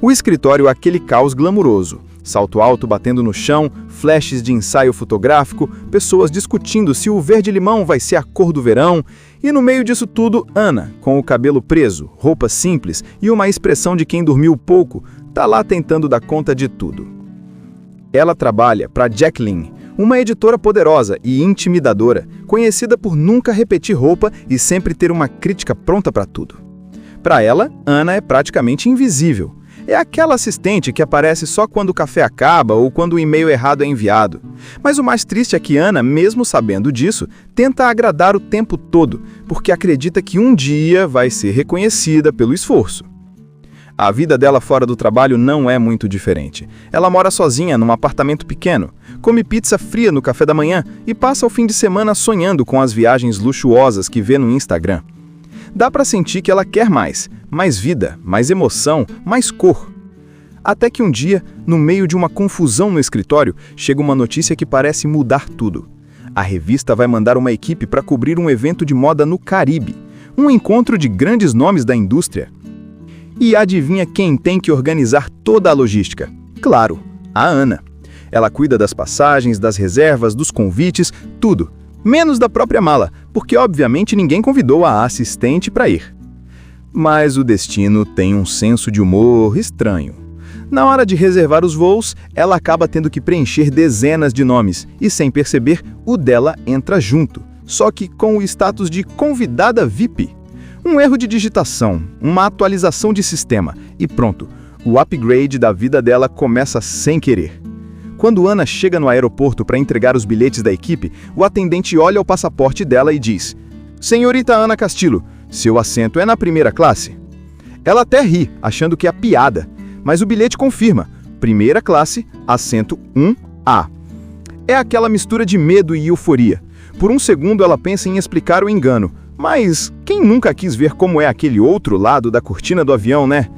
O escritório é aquele caos glamuroso. Salto alto batendo no chão, flashes de ensaio fotográfico, pessoas discutindo se o verde-limão vai ser a cor do verão, e no meio disso tudo, Ana, com o cabelo preso, roupa simples e uma expressão de quem dormiu pouco, tá lá tentando dar conta de tudo. Ela trabalha para Jacqueline, uma editora poderosa e intimidadora, conhecida por nunca repetir roupa e sempre ter uma crítica pronta para tudo. Para ela, Ana é praticamente invisível. É aquela assistente que aparece só quando o café acaba ou quando o e-mail errado é enviado. Mas o mais triste é que Ana, mesmo sabendo disso, tenta agradar o tempo todo, porque acredita que um dia vai ser reconhecida pelo esforço. A vida dela fora do trabalho não é muito diferente. Ela mora sozinha num apartamento pequeno, come pizza fria no café da manhã e passa o fim de semana sonhando com as viagens luxuosas que vê no Instagram. Dá pra sentir que ela quer mais vida, mais emoção, mais cor. Até que um dia, no meio de uma confusão no escritório, chega uma notícia que parece mudar tudo. A revista vai mandar uma equipe para cobrir um evento de moda no Caribe, um encontro de grandes nomes da indústria. E adivinha quem tem que organizar toda a logística? Claro, a Ana. Ela cuida das passagens, das reservas, dos convites, tudo. Menos da própria mala, porque obviamente ninguém convidou a assistente para ir. Mas o destino tem um senso de humor estranho. Na hora de reservar os voos, ela acaba tendo que preencher dezenas de nomes e, sem perceber, o dela entra junto, só que com o status de convidada VIP. Um erro de digitação, uma atualização de sistema e pronto, o upgrade da vida dela começa sem querer. Quando Ana chega no aeroporto para entregar os bilhetes da equipe, o atendente olha o passaporte dela e diz: "Senhorita Ana Castillo, seu assento é na primeira classe?" Ela até ri, achando que é piada, mas o bilhete confirma: primeira classe, assento 1A. É aquela mistura de medo e euforia. Por um segundo ela pensa em explicar o engano, mas quem nunca quis ver como é aquele outro lado da cortina do avião, né?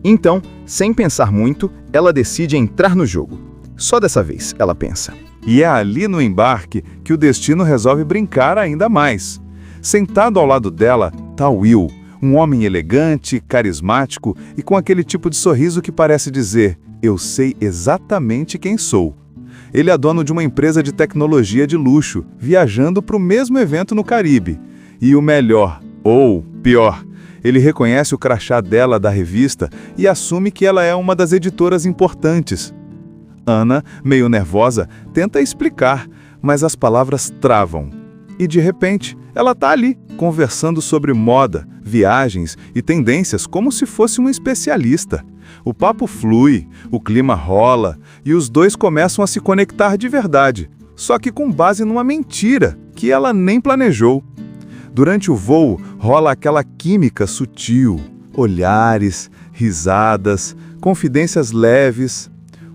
Então, sem pensar muito, ela decide entrar no jogo. Só dessa vez, ela pensa. E é ali no embarque que o destino resolve brincar ainda mais. Sentado ao lado dela está Will, um homem elegante, carismático e com aquele tipo de sorriso que parece dizer: "Eu sei exatamente quem sou." Ele é dono de uma empresa de tecnologia de luxo, viajando para o mesmo evento no Caribe. E o melhor, ou pior, ele reconhece o crachá dela da revista e assume que ela é uma das editoras importantes. Ana, meio nervosa, tenta explicar, mas as palavras travam. E de repente, ela está ali, conversando sobre moda, viagens e tendências como se fosse uma especialista. O papo flui, o clima rola e os dois começam a se conectar de verdade, só que com base numa mentira que ela nem planejou. Durante o voo, rola aquela química sutil, olhares, risadas, confidências leves.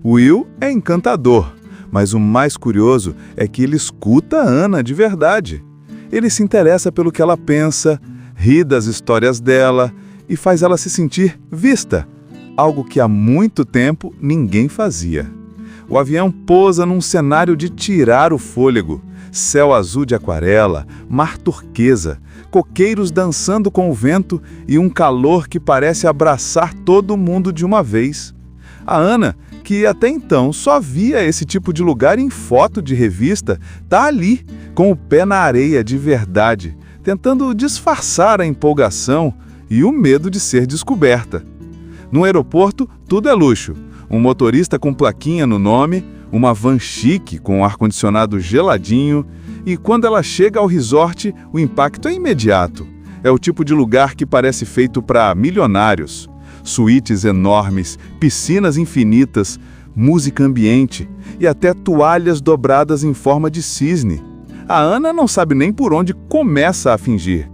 Will é encantador, mas o mais curioso é que ele escuta a Ana de verdade. Ele se interessa pelo que ela pensa, ri das histórias dela e faz ela se sentir vista, algo que há muito tempo ninguém fazia. O avião pousa num cenário de tirar o fôlego. Céu azul de aquarela, mar turquesa, coqueiros dançando com o vento e um calor que parece abraçar todo mundo de uma vez. A Ana, que até então só via esse tipo de lugar em foto de revista, tá ali, com o pé na areia de verdade, tentando disfarçar a empolgação e o medo de ser descoberta. No aeroporto, tudo é luxo. Um motorista com plaquinha no nome, uma van chique com ar-condicionado geladinho, e quando ela chega ao resort, o impacto é imediato. É o tipo de lugar que parece feito para milionários. Suítes enormes, piscinas infinitas, música ambiente e até toalhas dobradas em forma de cisne. A Ana não sabe nem por onde começa a fingir.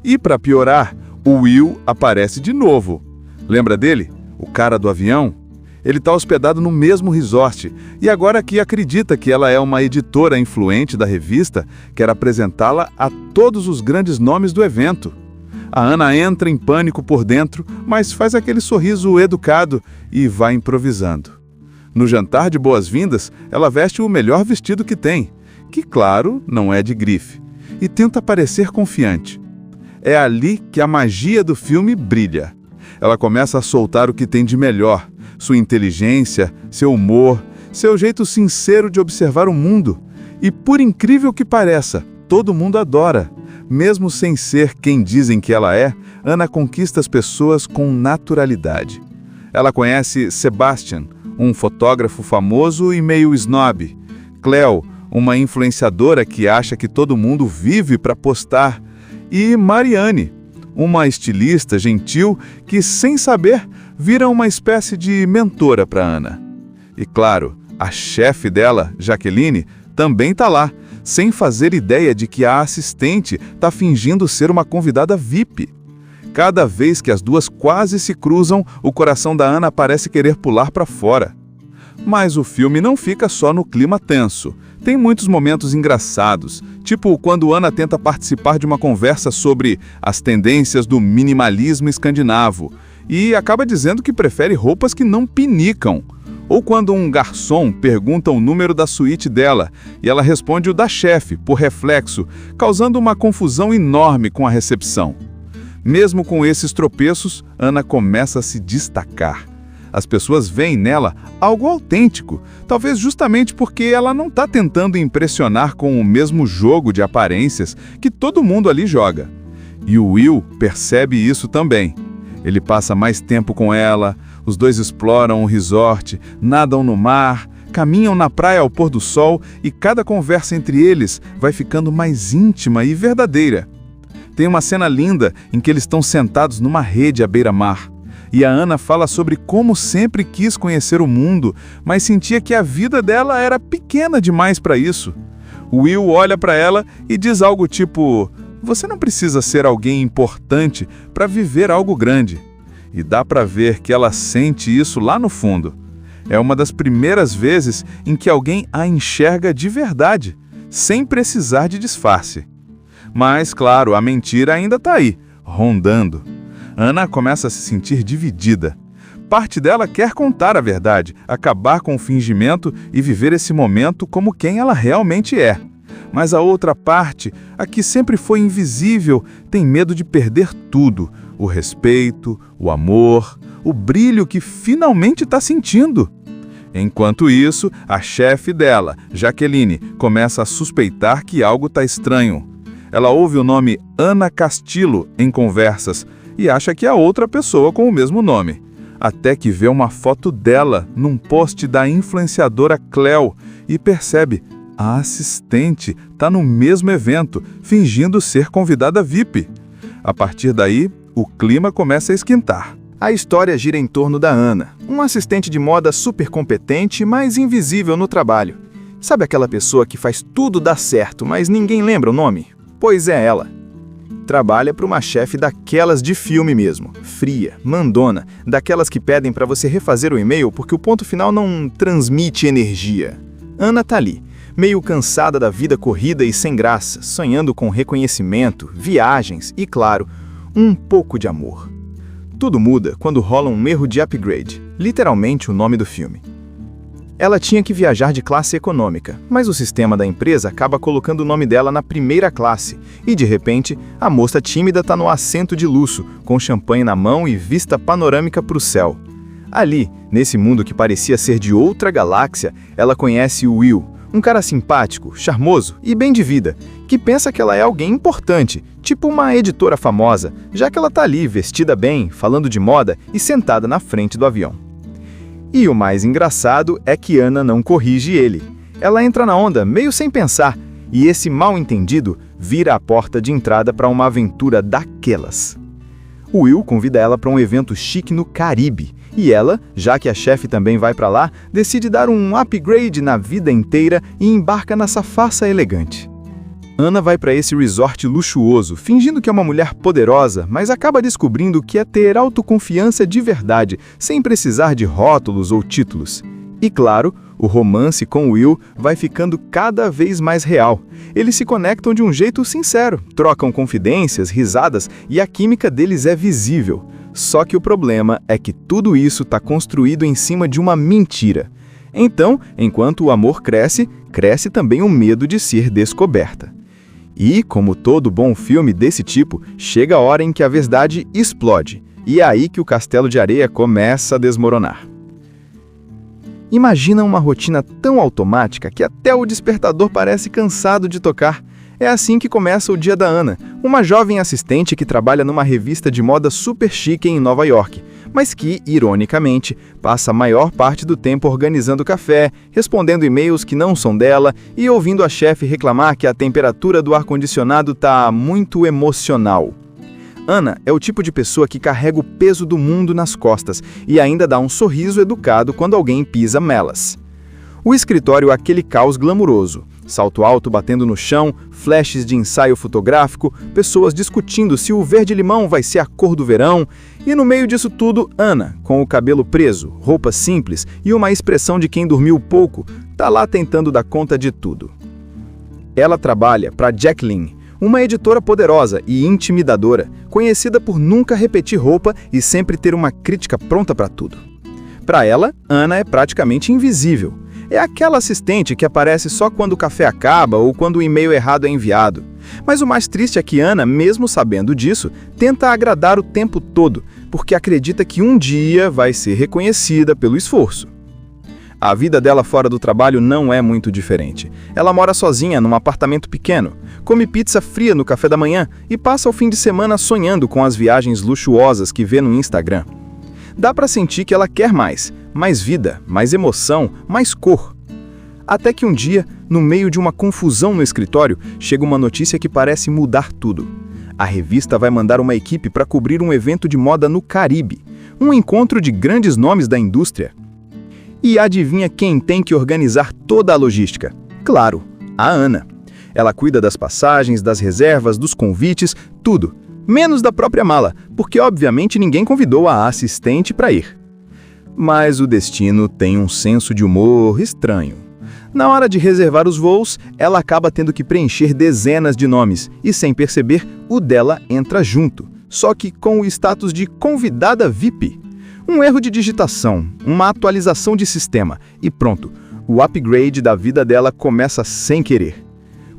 E para piorar, o Will aparece de novo. Lembra dele? O cara do avião? Ele está hospedado no mesmo resort e agora que acredita que ela é uma editora influente da revista, quer apresentá-la a todos os grandes nomes do evento. A Ana entra em pânico por dentro, mas faz aquele sorriso educado e vai improvisando. No jantar de boas-vindas, ela veste o melhor vestido que tem, que, claro, não é de grife, e tenta parecer confiante. É ali que a magia do filme brilha. Ela começa a soltar o que tem de melhor, Sua inteligência, seu humor, seu jeito sincero de observar o mundo. E por incrível que pareça, todo mundo adora. Mesmo sem ser quem dizem que ela é, Ana conquista as pessoas com naturalidade. Ela conhece Sebastian, um fotógrafo famoso e meio snob. Cleo, uma influenciadora que acha que todo mundo vive para postar. E Mariane, uma estilista gentil que, sem saber, vira uma espécie de mentora para Ana. E claro, a chefe dela, Jaqueline, também está lá, sem fazer ideia de que a assistente está fingindo ser uma convidada VIP. Cada vez que as duas quase se cruzam, o coração da Ana parece querer pular para fora. Mas o filme não fica só no clima tenso. Tem muitos momentos engraçados, tipo quando Ana tenta participar de uma conversa sobre as tendências do minimalismo escandinavo e acaba dizendo que prefere roupas que não pinicam. Ou quando um garçom pergunta o número da suíte dela e ela responde o da chefe, por reflexo, causando uma confusão enorme com a recepção. Mesmo com esses tropeços, Ana começa a se destacar. As pessoas veem nela algo autêntico, talvez justamente porque ela não está tentando impressionar com o mesmo jogo de aparências que todo mundo ali joga. E o Will percebe isso também. Ele passa mais tempo com ela, os dois exploram o resort, nadam no mar, caminham na praia ao pôr do sol e cada conversa entre eles vai ficando mais íntima e verdadeira. Tem uma cena linda em que eles estão sentados numa rede à beira-mar. E a Ana fala sobre como sempre quis conhecer o mundo, mas sentia que a vida dela era pequena demais para isso. O Will olha para ela e diz algo tipo: "Você não precisa ser alguém importante para viver algo grande." E dá para ver que ela sente isso lá no fundo. É uma das primeiras vezes em que alguém a enxerga de verdade, sem precisar de disfarce. Mas, claro, a mentira ainda está aí, rondando. Ana começa a se sentir dividida. Parte dela quer contar a verdade, acabar com o fingimento e viver esse momento como quem ela realmente é. Mas a outra parte, a que sempre foi invisível, tem medo de perder tudo: o respeito, o amor, o brilho que finalmente está sentindo. Enquanto isso, a chefe dela, Jaqueline, começa a suspeitar que algo está estranho. Ela ouve o nome Ana Castillo em conversas e acha que é outra pessoa com o mesmo nome. Até que vê uma foto dela num post da influenciadora Cleo e percebe: a assistente está no mesmo evento, fingindo ser convidada VIP. A partir daí, o clima começa a esquentar. A história gira em torno da Ana, uma assistente de moda super competente, mas invisível no trabalho. Sabe aquela pessoa que faz tudo dar certo, mas ninguém lembra o nome? Pois é ela. Trabalha para uma chefe daquelas de filme mesmo, fria, mandona, daquelas que pedem para você refazer o e-mail porque o ponto final não transmite energia. Ana tá ali, meio cansada da vida corrida e sem graça, sonhando com reconhecimento, viagens e, claro, um pouco de amor. Tudo muda quando rola um erro de upgrade, literalmente o nome do filme. Ela tinha que viajar de classe econômica, mas o sistema da empresa acaba colocando o nome dela na primeira classe e, de repente, a moça tímida está no assento de luxo, com champanhe na mão e vista panorâmica para o céu. Ali, nesse mundo que parecia ser de outra galáxia, ela conhece o Will, um cara simpático, charmoso e bem de vida, que pensa que ela é alguém importante, tipo uma editora famosa, já que ela tá ali, vestida bem, falando de moda e sentada na frente do avião. E o mais engraçado é que Ana não corrige ele. Ela entra na onda meio sem pensar, e esse mal-entendido vira a porta de entrada para uma aventura daquelas. O Will convida ela para um evento chique no Caribe, e ela, já que a chefe também vai para lá, decide dar um upgrade na vida inteira e embarca nessa farsa elegante. Ana vai para esse resort luxuoso, fingindo que é uma mulher poderosa, mas acaba descobrindo que é ter autoconfiança de verdade, sem precisar de rótulos ou títulos. E claro, o romance com Will vai ficando cada vez mais real. Eles se conectam de um jeito sincero, trocam confidências, risadas e a química deles é visível. Só que o problema é que tudo isso está construído em cima de uma mentira. Então, enquanto o amor cresce, cresce também o medo de ser descoberta. E, como todo bom filme desse tipo, chega a hora em que a verdade explode. E é aí que o castelo de areia começa a desmoronar. Imagina uma rotina tão automática que até o despertador parece cansado de tocar. É assim que começa o dia da Ana, uma jovem assistente que trabalha numa revista de moda super chique em Nova York, mas que, ironicamente, passa a maior parte do tempo organizando café, respondendo e-mails que não são dela e ouvindo a chefe reclamar que a temperatura do ar-condicionado tá muito emocional. Ana é o tipo de pessoa que carrega o peso do mundo nas costas e ainda dá um sorriso educado quando alguém pisa nelas. O escritório é aquele caos glamuroso. Salto alto batendo no chão, flashes de ensaio fotográfico, pessoas discutindo se o verde-limão vai ser a cor do verão, e no meio disso tudo, Ana, com o cabelo preso, roupa simples e uma expressão de quem dormiu pouco, tá lá tentando dar conta de tudo. Ela trabalha para Jacqueline, uma editora poderosa e intimidadora, conhecida por nunca repetir roupa e sempre ter uma crítica pronta para tudo. Para ela, Ana é praticamente invisível. É aquela assistente que aparece só quando o café acaba ou quando o e-mail errado é enviado. Mas o mais triste é que Ana, mesmo sabendo disso, tenta agradar o tempo todo, porque acredita que um dia vai ser reconhecida pelo esforço. A vida dela fora do trabalho não é muito diferente. Ela mora sozinha num apartamento pequeno, come pizza fria no café da manhã e passa o fim de semana sonhando com as viagens luxuosas que vê no Instagram. Dá pra sentir que ela quer mais vida, mais emoção, mais cor. Até que um dia, no meio de uma confusão no escritório, chega uma notícia que parece mudar tudo. A revista vai mandar uma equipe para cobrir um evento de moda no Caribe, um encontro de grandes nomes da indústria. E adivinha quem tem que organizar toda a logística? Claro, a Ana. Ela cuida das passagens, das reservas, dos convites, tudo. Menos da própria mala, porque obviamente ninguém convidou a assistente para ir. Mas o destino tem um senso de humor estranho. Na hora de reservar os voos, ela acaba tendo que preencher dezenas de nomes e, sem perceber, o dela entra junto, só que com o status de convidada VIP. Um erro de digitação, uma atualização de sistema e pronto, o upgrade da vida dela começa sem querer.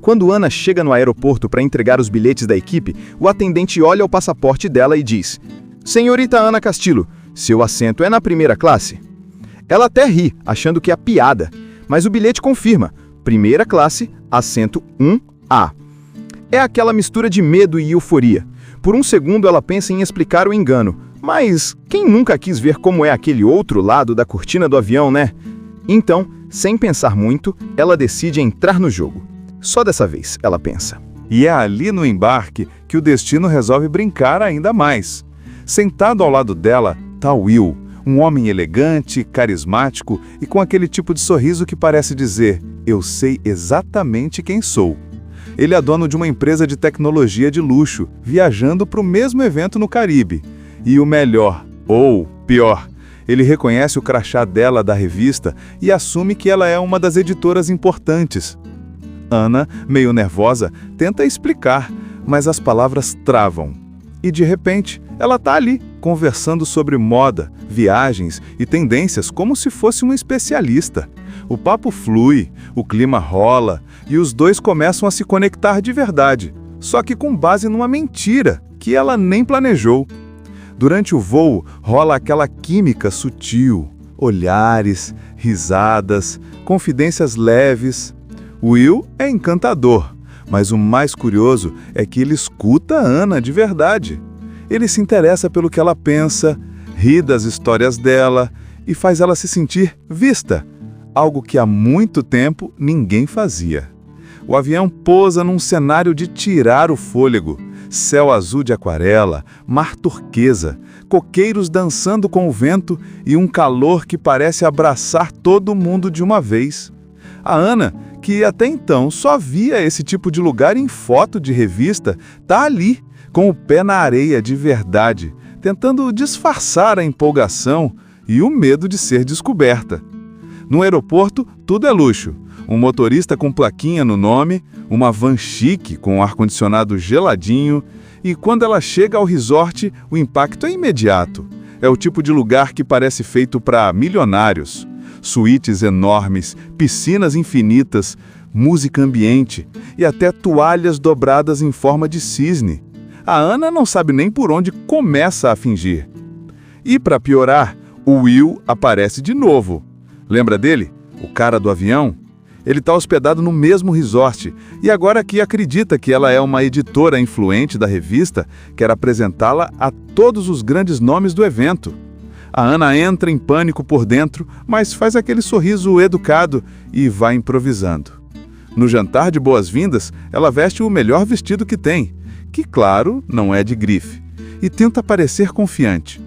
Quando Ana chega no aeroporto para entregar os bilhetes da equipe, o atendente olha o passaporte dela e diz: "Senhorita Ana Castillo, seu assento é na primeira classe?" Ela até ri, achando que é piada, mas o bilhete confirma: primeira classe, assento 1A. É aquela mistura de medo e euforia. Por um segundo ela pensa em explicar o engano, mas quem nunca quis ver como é aquele outro lado da cortina do avião, né? Então, sem pensar muito, ela decide entrar no jogo. Só dessa vez, ela pensa. E é ali no embarque que o destino resolve brincar ainda mais. Sentado ao lado dela está Will, um homem elegante, carismático e com aquele tipo de sorriso que parece dizer: "Eu sei exatamente quem sou." Ele é dono de uma empresa de tecnologia de luxo, viajando para o mesmo evento no Caribe. E o melhor, ou pior, ele reconhece o crachá dela da revista e assume que ela é uma das editoras importantes. Ana, meio nervosa, tenta explicar, mas as palavras travam. E de repente, ela está ali, conversando sobre moda, viagens e tendências como se fosse uma especialista. O papo flui, o clima rola e os dois começam a se conectar de verdade, só que com base numa mentira que ela nem planejou. Durante o voo, rola aquela química sutil, olhares, risadas, confidências leves. Will é encantador, mas o mais curioso é que ele escuta a Ana de verdade. Ele se interessa pelo que ela pensa, ri das histórias dela e faz ela se sentir vista, algo que há muito tempo ninguém fazia. O avião pousa num cenário de tirar o fôlego. Céu azul de aquarela, mar turquesa, coqueiros dançando com o vento e um calor que parece abraçar todo mundo de uma vez. A Ana, que até então só via esse tipo de lugar em foto de revista, tá ali, com o pé na areia de verdade, tentando disfarçar a empolgação e o medo de ser descoberta. No aeroporto, tudo é luxo. Um motorista com plaquinha no nome, uma van chique com ar-condicionado geladinho, e quando ela chega ao resort, o impacto é imediato. É o tipo de lugar que parece feito para milionários. Suítes enormes, piscinas infinitas, música ambiente e até toalhas dobradas em forma de cisne. A Ana não sabe nem por onde começa a fingir. E para piorar, o Will aparece de novo. Lembra dele? O cara do avião? Ele está hospedado no mesmo resort e agora que acredita que ela é uma editora influente da revista, quer apresentá-la a todos os grandes nomes do evento. A Ana entra em pânico por dentro, mas faz aquele sorriso educado e vai improvisando. No jantar de boas-vindas, ela veste o melhor vestido que tem, que, claro, não é de grife, e tenta parecer confiante.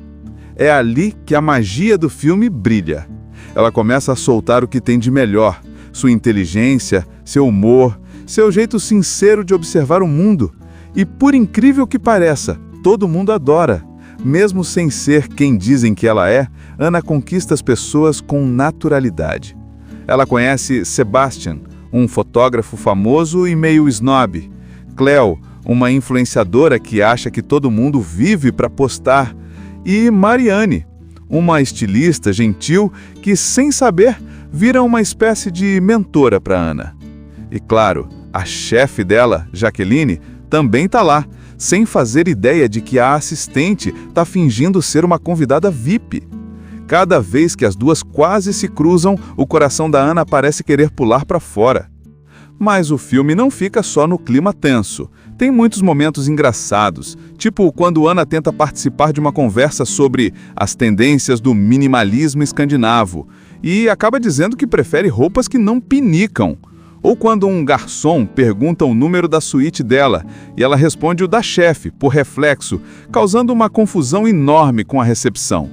É ali que a magia do filme brilha. Ela começa a soltar o que tem de melhor, sua inteligência, seu humor, seu jeito sincero de observar o mundo. E, por incrível que pareça, todo mundo adora. Mesmo sem ser quem dizem que ela é, Ana conquista as pessoas com naturalidade. Ela conhece Sebastian, um fotógrafo famoso e meio snob. Cleo, uma influenciadora que acha que todo mundo vive para postar. E Mariane, uma estilista gentil que, sem saber, vira uma espécie de mentora para Ana. E claro, a chefe dela, Jaqueline, também está lá, sem fazer ideia de que a assistente está fingindo ser uma convidada VIP. Cada vez que as duas quase se cruzam, o coração da Ana parece querer pular para fora. Mas o filme não fica só no clima tenso. Tem muitos momentos engraçados, tipo quando Ana tenta participar de uma conversa sobre as tendências do minimalismo escandinavo e acaba dizendo que prefere roupas que não pinicam. Ou quando um garçom pergunta o número da suíte dela e ela responde o da chefe, por reflexo, causando uma confusão enorme com a recepção.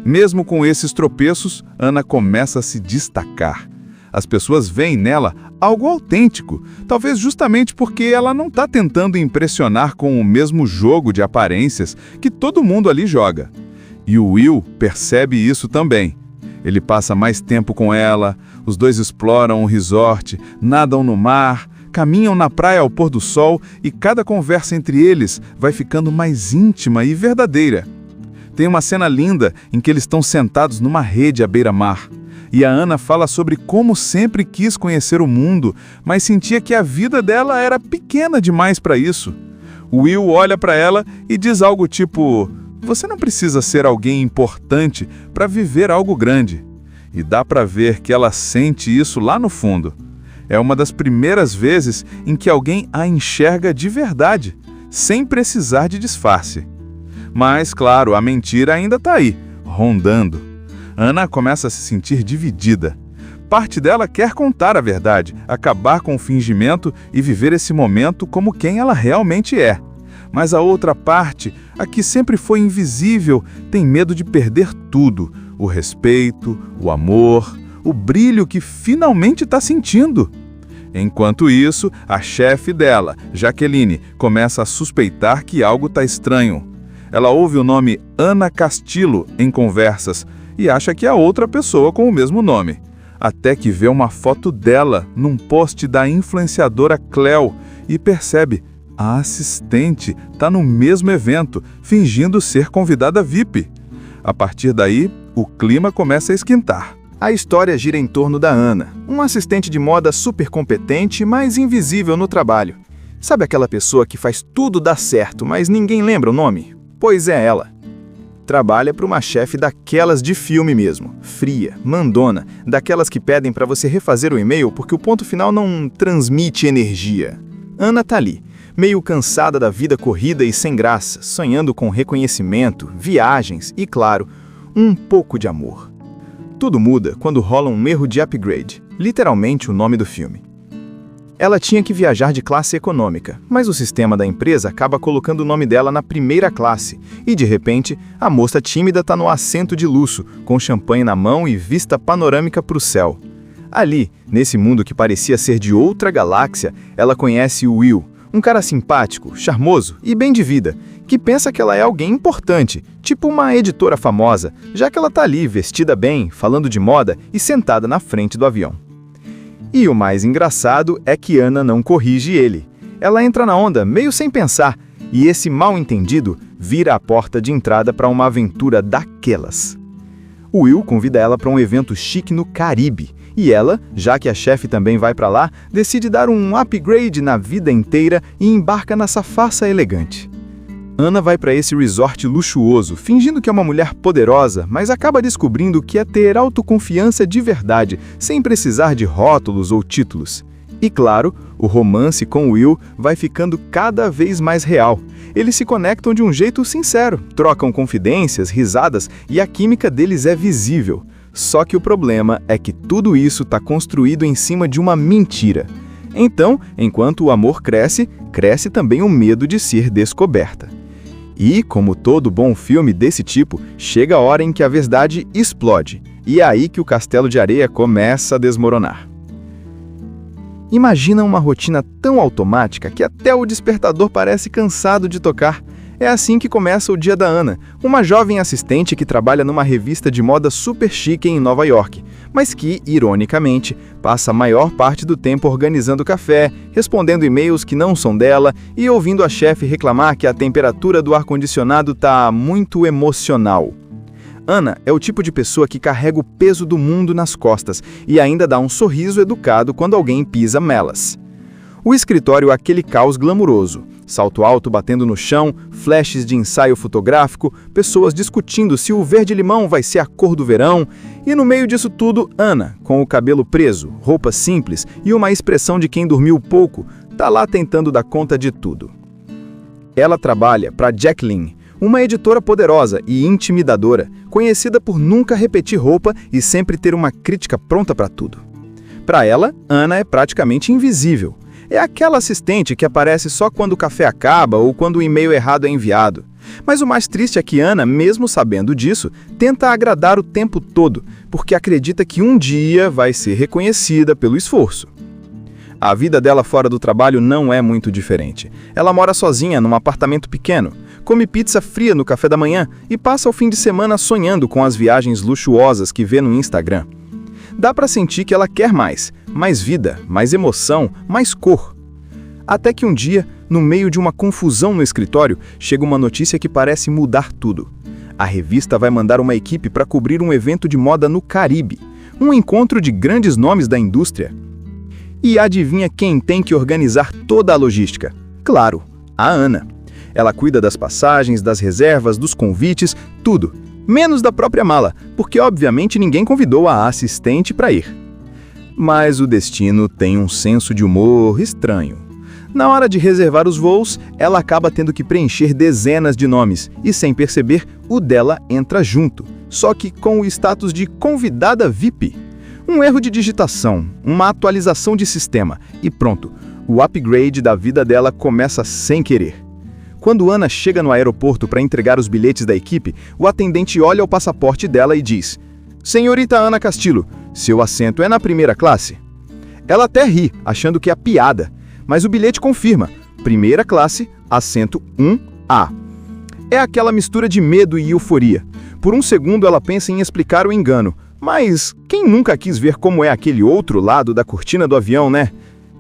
Mesmo com esses tropeços, Ana começa a se destacar. As pessoas veem nela algo autêntico, talvez justamente porque ela não está tentando impressionar com o mesmo jogo de aparências que todo mundo ali joga. E o Will percebe isso também. Ele passa mais tempo com ela, os dois exploram o resort, nadam no mar, caminham na praia ao pôr do sol e cada conversa entre eles vai ficando mais íntima e verdadeira. Tem uma cena linda em que eles estão sentados numa rede à beira-mar. E a Ana fala sobre como sempre quis conhecer o mundo, mas sentia que a vida dela era pequena demais para isso. O Will olha para ela e diz algo tipo: "Você não precisa ser alguém importante para viver algo grande." E dá para ver que ela sente isso lá no fundo. É uma das primeiras vezes em que alguém a enxerga de verdade, sem precisar de disfarce. Mas, claro, a mentira ainda está aí, rondando. Ana começa a se sentir dividida. Parte dela quer contar a verdade, acabar com o fingimento e viver esse momento como quem ela realmente é. Mas a outra parte, a que sempre foi invisível, tem medo de perder tudo: o respeito, o amor, o brilho que finalmente está sentindo. Enquanto isso, a chefe dela, Jaqueline, começa a suspeitar que algo está estranho. Ela ouve o nome Ana Castillo em conversas e acha que é outra pessoa com o mesmo nome. Até que vê uma foto dela num post da influenciadora Cleo e percebe: a assistente está no mesmo evento, fingindo ser convidada VIP. A partir daí, o clima começa a esquentar. A história gira em torno da Ana, uma assistente de moda super competente, mas invisível no trabalho. Sabe aquela pessoa que faz tudo dar certo, mas ninguém lembra o nome? Pois é ela. Trabalha para uma chefe daquelas de filme mesmo, fria, mandona, daquelas que pedem para você refazer o e-mail porque o ponto final não transmite energia. Ana tá ali, meio cansada da vida corrida e sem graça, sonhando com reconhecimento, viagens e, claro, um pouco de amor. Tudo muda quando rola um erro de upgrade, literalmente o nome do filme. Ela tinha que viajar de classe econômica, mas o sistema da empresa acaba colocando o nome dela na primeira classe e, de repente, a moça tímida está no assento de luxo, com champanhe na mão e vista panorâmica para o céu. Ali, nesse mundo que parecia ser de outra galáxia, ela conhece o Will, um cara simpático, charmoso e bem de vida, que pensa que ela é alguém importante, tipo uma editora famosa, já que ela está ali, vestida bem, falando de moda e sentada na frente do avião. E o mais engraçado é que Ana não corrige ele. Ela entra na onda meio sem pensar, e esse mal-entendido vira a porta de entrada para uma aventura daquelas. O Will convida ela para um evento chique no Caribe, e ela, já que a chefe também vai para lá, decide dar um upgrade na vida inteira e embarca nessa farsa elegante. Ana vai para esse resort luxuoso, fingindo que é uma mulher poderosa, mas acaba descobrindo que é ter autoconfiança de verdade, sem precisar de rótulos ou títulos. E claro, o romance com Will vai ficando cada vez mais real. Eles se conectam de um jeito sincero, trocam confidências, risadas e a química deles é visível. Só que o problema é que tudo isso está construído em cima de uma mentira. Então, enquanto o amor cresce, cresce também o medo de ser descoberta. E, como todo bom filme desse tipo, chega a hora em que a verdade explode. E é aí que o castelo de areia começa a desmoronar. Imagina uma rotina tão automática que até o despertador parece cansado de tocar. É assim que começa o dia da Ana, uma jovem assistente que trabalha numa revista de moda super chique em Nova York, mas que, ironicamente, passa a maior parte do tempo organizando café, respondendo e-mails que não são dela e ouvindo a chefe reclamar que a temperatura do ar-condicionado está muito emocional. Ana é o tipo de pessoa que carrega o peso do mundo nas costas e ainda dá um sorriso educado quando alguém pisa nelas. O escritório é aquele caos glamuroso. Salto alto batendo no chão, flashes de ensaio fotográfico, pessoas discutindo se o verde-limão vai ser a cor do verão. E no meio disso tudo, Ana, com o cabelo preso, roupa simples e uma expressão de quem dormiu pouco, tá lá tentando dar conta de tudo. Ela trabalha para Jacqueline, uma editora poderosa e intimidadora, conhecida por nunca repetir roupa e sempre ter uma crítica pronta para tudo. Para ela, Ana é praticamente invisível. É aquela assistente que aparece só quando o café acaba ou quando o e-mail errado é enviado. Mas o mais triste é que Ana, mesmo sabendo disso, tenta agradar o tempo todo, porque acredita que um dia vai ser reconhecida pelo esforço. A vida dela fora do trabalho não é muito diferente. Ela mora sozinha num apartamento pequeno, come pizza fria no café da manhã e passa o fim de semana sonhando com as viagens luxuosas que vê no Instagram. Dá para sentir que ela quer mais vida, mais emoção, mais cor. Até que um dia, no meio de uma confusão no escritório, chega uma notícia que parece mudar tudo. A revista vai mandar uma equipe para cobrir um evento de moda no Caribe, um encontro de grandes nomes da indústria. E adivinha quem tem que organizar toda a logística? Claro, a Ana. Ela cuida das passagens, das reservas, dos convites, tudo. Menos da própria mala, porque obviamente ninguém convidou a assistente para ir. Mas o destino tem um senso de humor estranho. Na hora de reservar os voos, ela acaba tendo que preencher dezenas de nomes e, sem perceber, o dela entra junto, só que com o status de convidada VIP. Um erro de digitação, uma atualização de sistema e pronto, o upgrade da vida dela começa sem querer. Quando Ana chega no aeroporto para entregar os bilhetes da equipe, o atendente olha o passaporte dela e diz: "Senhorita Ana Castillo, seu assento é na primeira classe?" Ela até ri, achando que é piada, mas o bilhete confirma: primeira classe, assento 1A. É aquela mistura de medo e euforia. Por um segundo ela pensa em explicar o engano, mas quem nunca quis ver como é aquele outro lado da cortina do avião, né?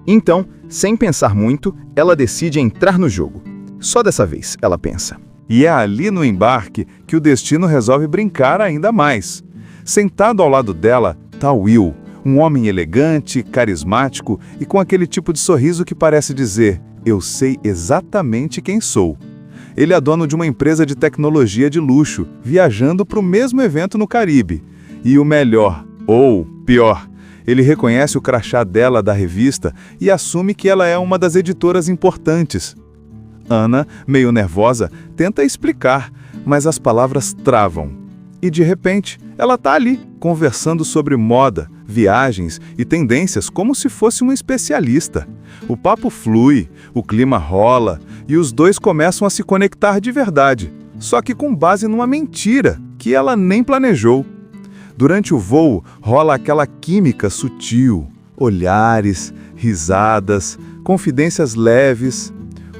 Então, sem pensar muito, ela decide entrar no jogo. Só dessa vez, ela pensa. E é ali no embarque que o destino resolve brincar ainda mais. Sentado ao lado dela está Will, um homem elegante, carismático e com aquele tipo de sorriso que parece dizer: "Eu sei exatamente quem sou." Ele é dono de uma empresa de tecnologia de luxo, viajando para o mesmo evento no Caribe. E o melhor, ou pior, ele reconhece o crachá dela da revista e assume que ela é uma das editoras importantes. Ana, meio nervosa, tenta explicar, mas as palavras travam. E de repente, ela está ali, conversando sobre moda, viagens e tendências como se fosse uma especialista. O papo flui, o clima rola e os dois começam a se conectar de verdade, só que com base numa mentira que ela nem planejou. Durante o voo, rola aquela química sutil, olhares, risadas, confidências leves.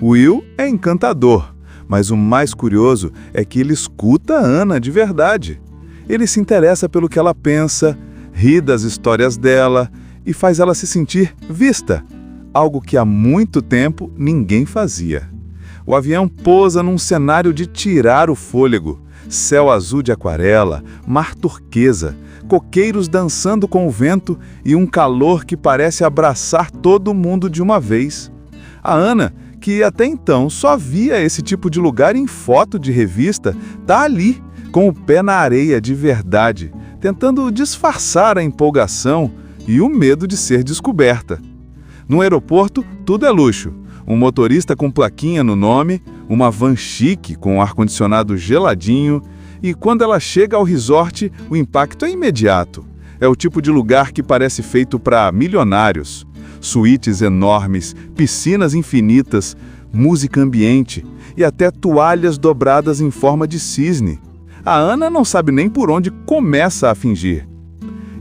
Will é encantador, mas o mais curioso é que ele escuta a Ana de verdade. Ele se interessa pelo que ela pensa, ri das histórias dela e faz ela se sentir vista, algo que há muito tempo ninguém fazia. O avião pousa num cenário de tirar o fôlego. Céu azul de aquarela, mar turquesa, coqueiros dançando com o vento e um calor que parece abraçar todo mundo de uma vez. A Ana, que até então só via esse tipo de lugar em foto de revista, tá ali, com o pé na areia de verdade, tentando disfarçar a empolgação e o medo de ser descoberta. No aeroporto, tudo é luxo. Um motorista com plaquinha no nome, uma van chique com ar-condicionado geladinho, e quando ela chega ao resort, o impacto é imediato. É o tipo de lugar que parece feito para milionários. Suítes enormes, piscinas infinitas, música ambiente e até toalhas dobradas em forma de cisne. A Ana não sabe nem por onde começa a fingir.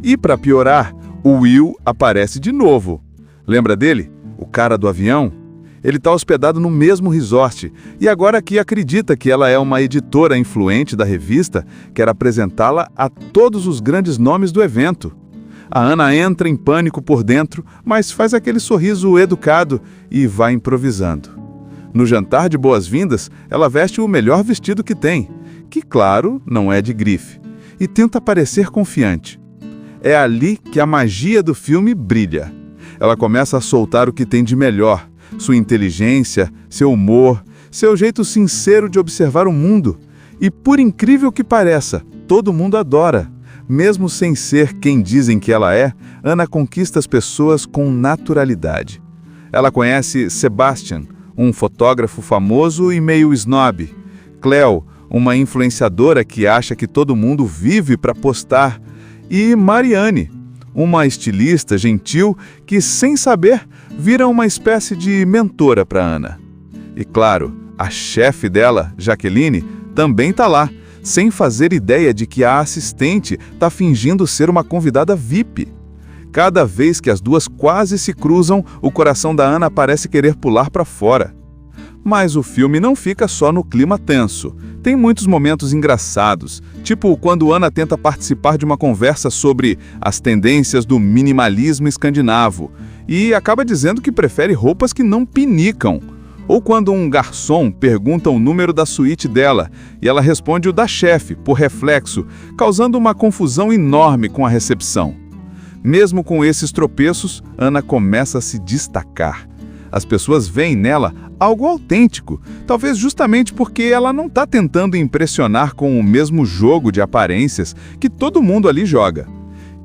E para piorar, o Will aparece de novo. Lembra dele? O cara do avião? Ele está hospedado no mesmo resort e agora que acredita que ela é uma editora influente da revista, quer apresentá-la a todos os grandes nomes do evento. A Ana entra em pânico por dentro, mas faz aquele sorriso educado e vai improvisando. No jantar de boas-vindas, ela veste o melhor vestido que tem, que, claro, não é de grife, e tenta parecer confiante. É ali que a magia do filme brilha. Ela começa a soltar o que tem de melhor, sua inteligência, seu humor, seu jeito sincero de observar o mundo. E por incrível que pareça, todo mundo adora. Mesmo sem ser quem dizem que ela é, Ana conquista as pessoas com naturalidade. Ela conhece Sebastian, um fotógrafo famoso e meio snob. Cleo, uma influenciadora que acha que todo mundo vive para postar. E Mariane, uma estilista gentil que, sem saber, vira uma espécie de mentora para Ana. E claro, a chefe dela, Jaqueline, também está lá, sem fazer ideia de que a assistente está fingindo ser uma convidada VIP. Cada vez que as duas quase se cruzam, o coração da Ana parece querer pular para fora. Mas o filme não fica só no clima tenso. Tem muitos momentos engraçados, tipo quando Ana tenta participar de uma conversa sobre as tendências do minimalismo escandinavo e acaba dizendo que prefere roupas que não pinicam. Ou quando um garçom pergunta o número da suíte dela e ela responde o da chefe, por reflexo, causando uma confusão enorme com a recepção. Mesmo com esses tropeços, Ana começa a se destacar. As pessoas veem nela algo autêntico, talvez justamente porque ela não está tentando impressionar com o mesmo jogo de aparências que todo mundo ali joga.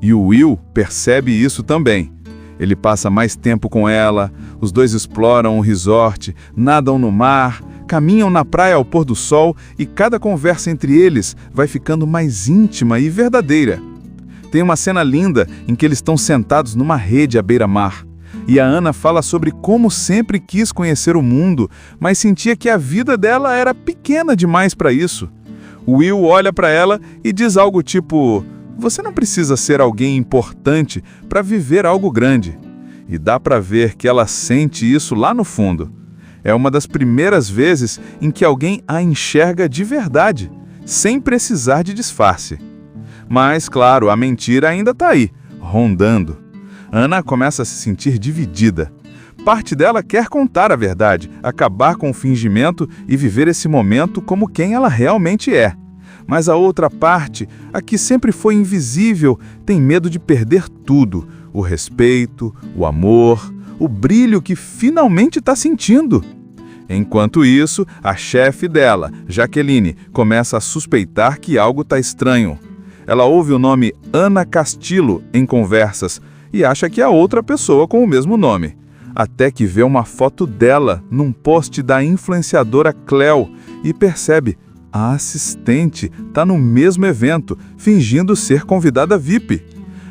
E o Will percebe isso também. Ele passa mais tempo com ela, os dois exploram o resort, nadam no mar, caminham na praia ao pôr do sol e cada conversa entre eles vai ficando mais íntima e verdadeira. Tem uma cena linda em que eles estão sentados numa rede à beira-mar. E a Ana fala sobre como sempre quis conhecer o mundo, mas sentia que a vida dela era pequena demais para isso. O Will olha para ela e diz algo tipo: "Você não precisa ser alguém importante para viver algo grande." E dá para ver que ela sente isso lá no fundo. É uma das primeiras vezes em que alguém a enxerga de verdade, sem precisar de disfarce. Mas, claro, a mentira ainda está aí, rondando. Ana começa a se sentir dividida. Parte dela quer contar a verdade, acabar com o fingimento e viver esse momento como quem ela realmente é. Mas a outra parte, a que sempre foi invisível, tem medo de perder tudo: o respeito, o amor, o brilho que finalmente está sentindo. Enquanto isso, a chefe dela, Jaqueline, começa a suspeitar que algo está estranho. Ela ouve o nome Ana Castillo em conversas e acha que é outra pessoa com o mesmo nome. Até que vê uma foto dela num post da influenciadora Cleo e percebe: a assistente está no mesmo evento, fingindo ser convidada VIP.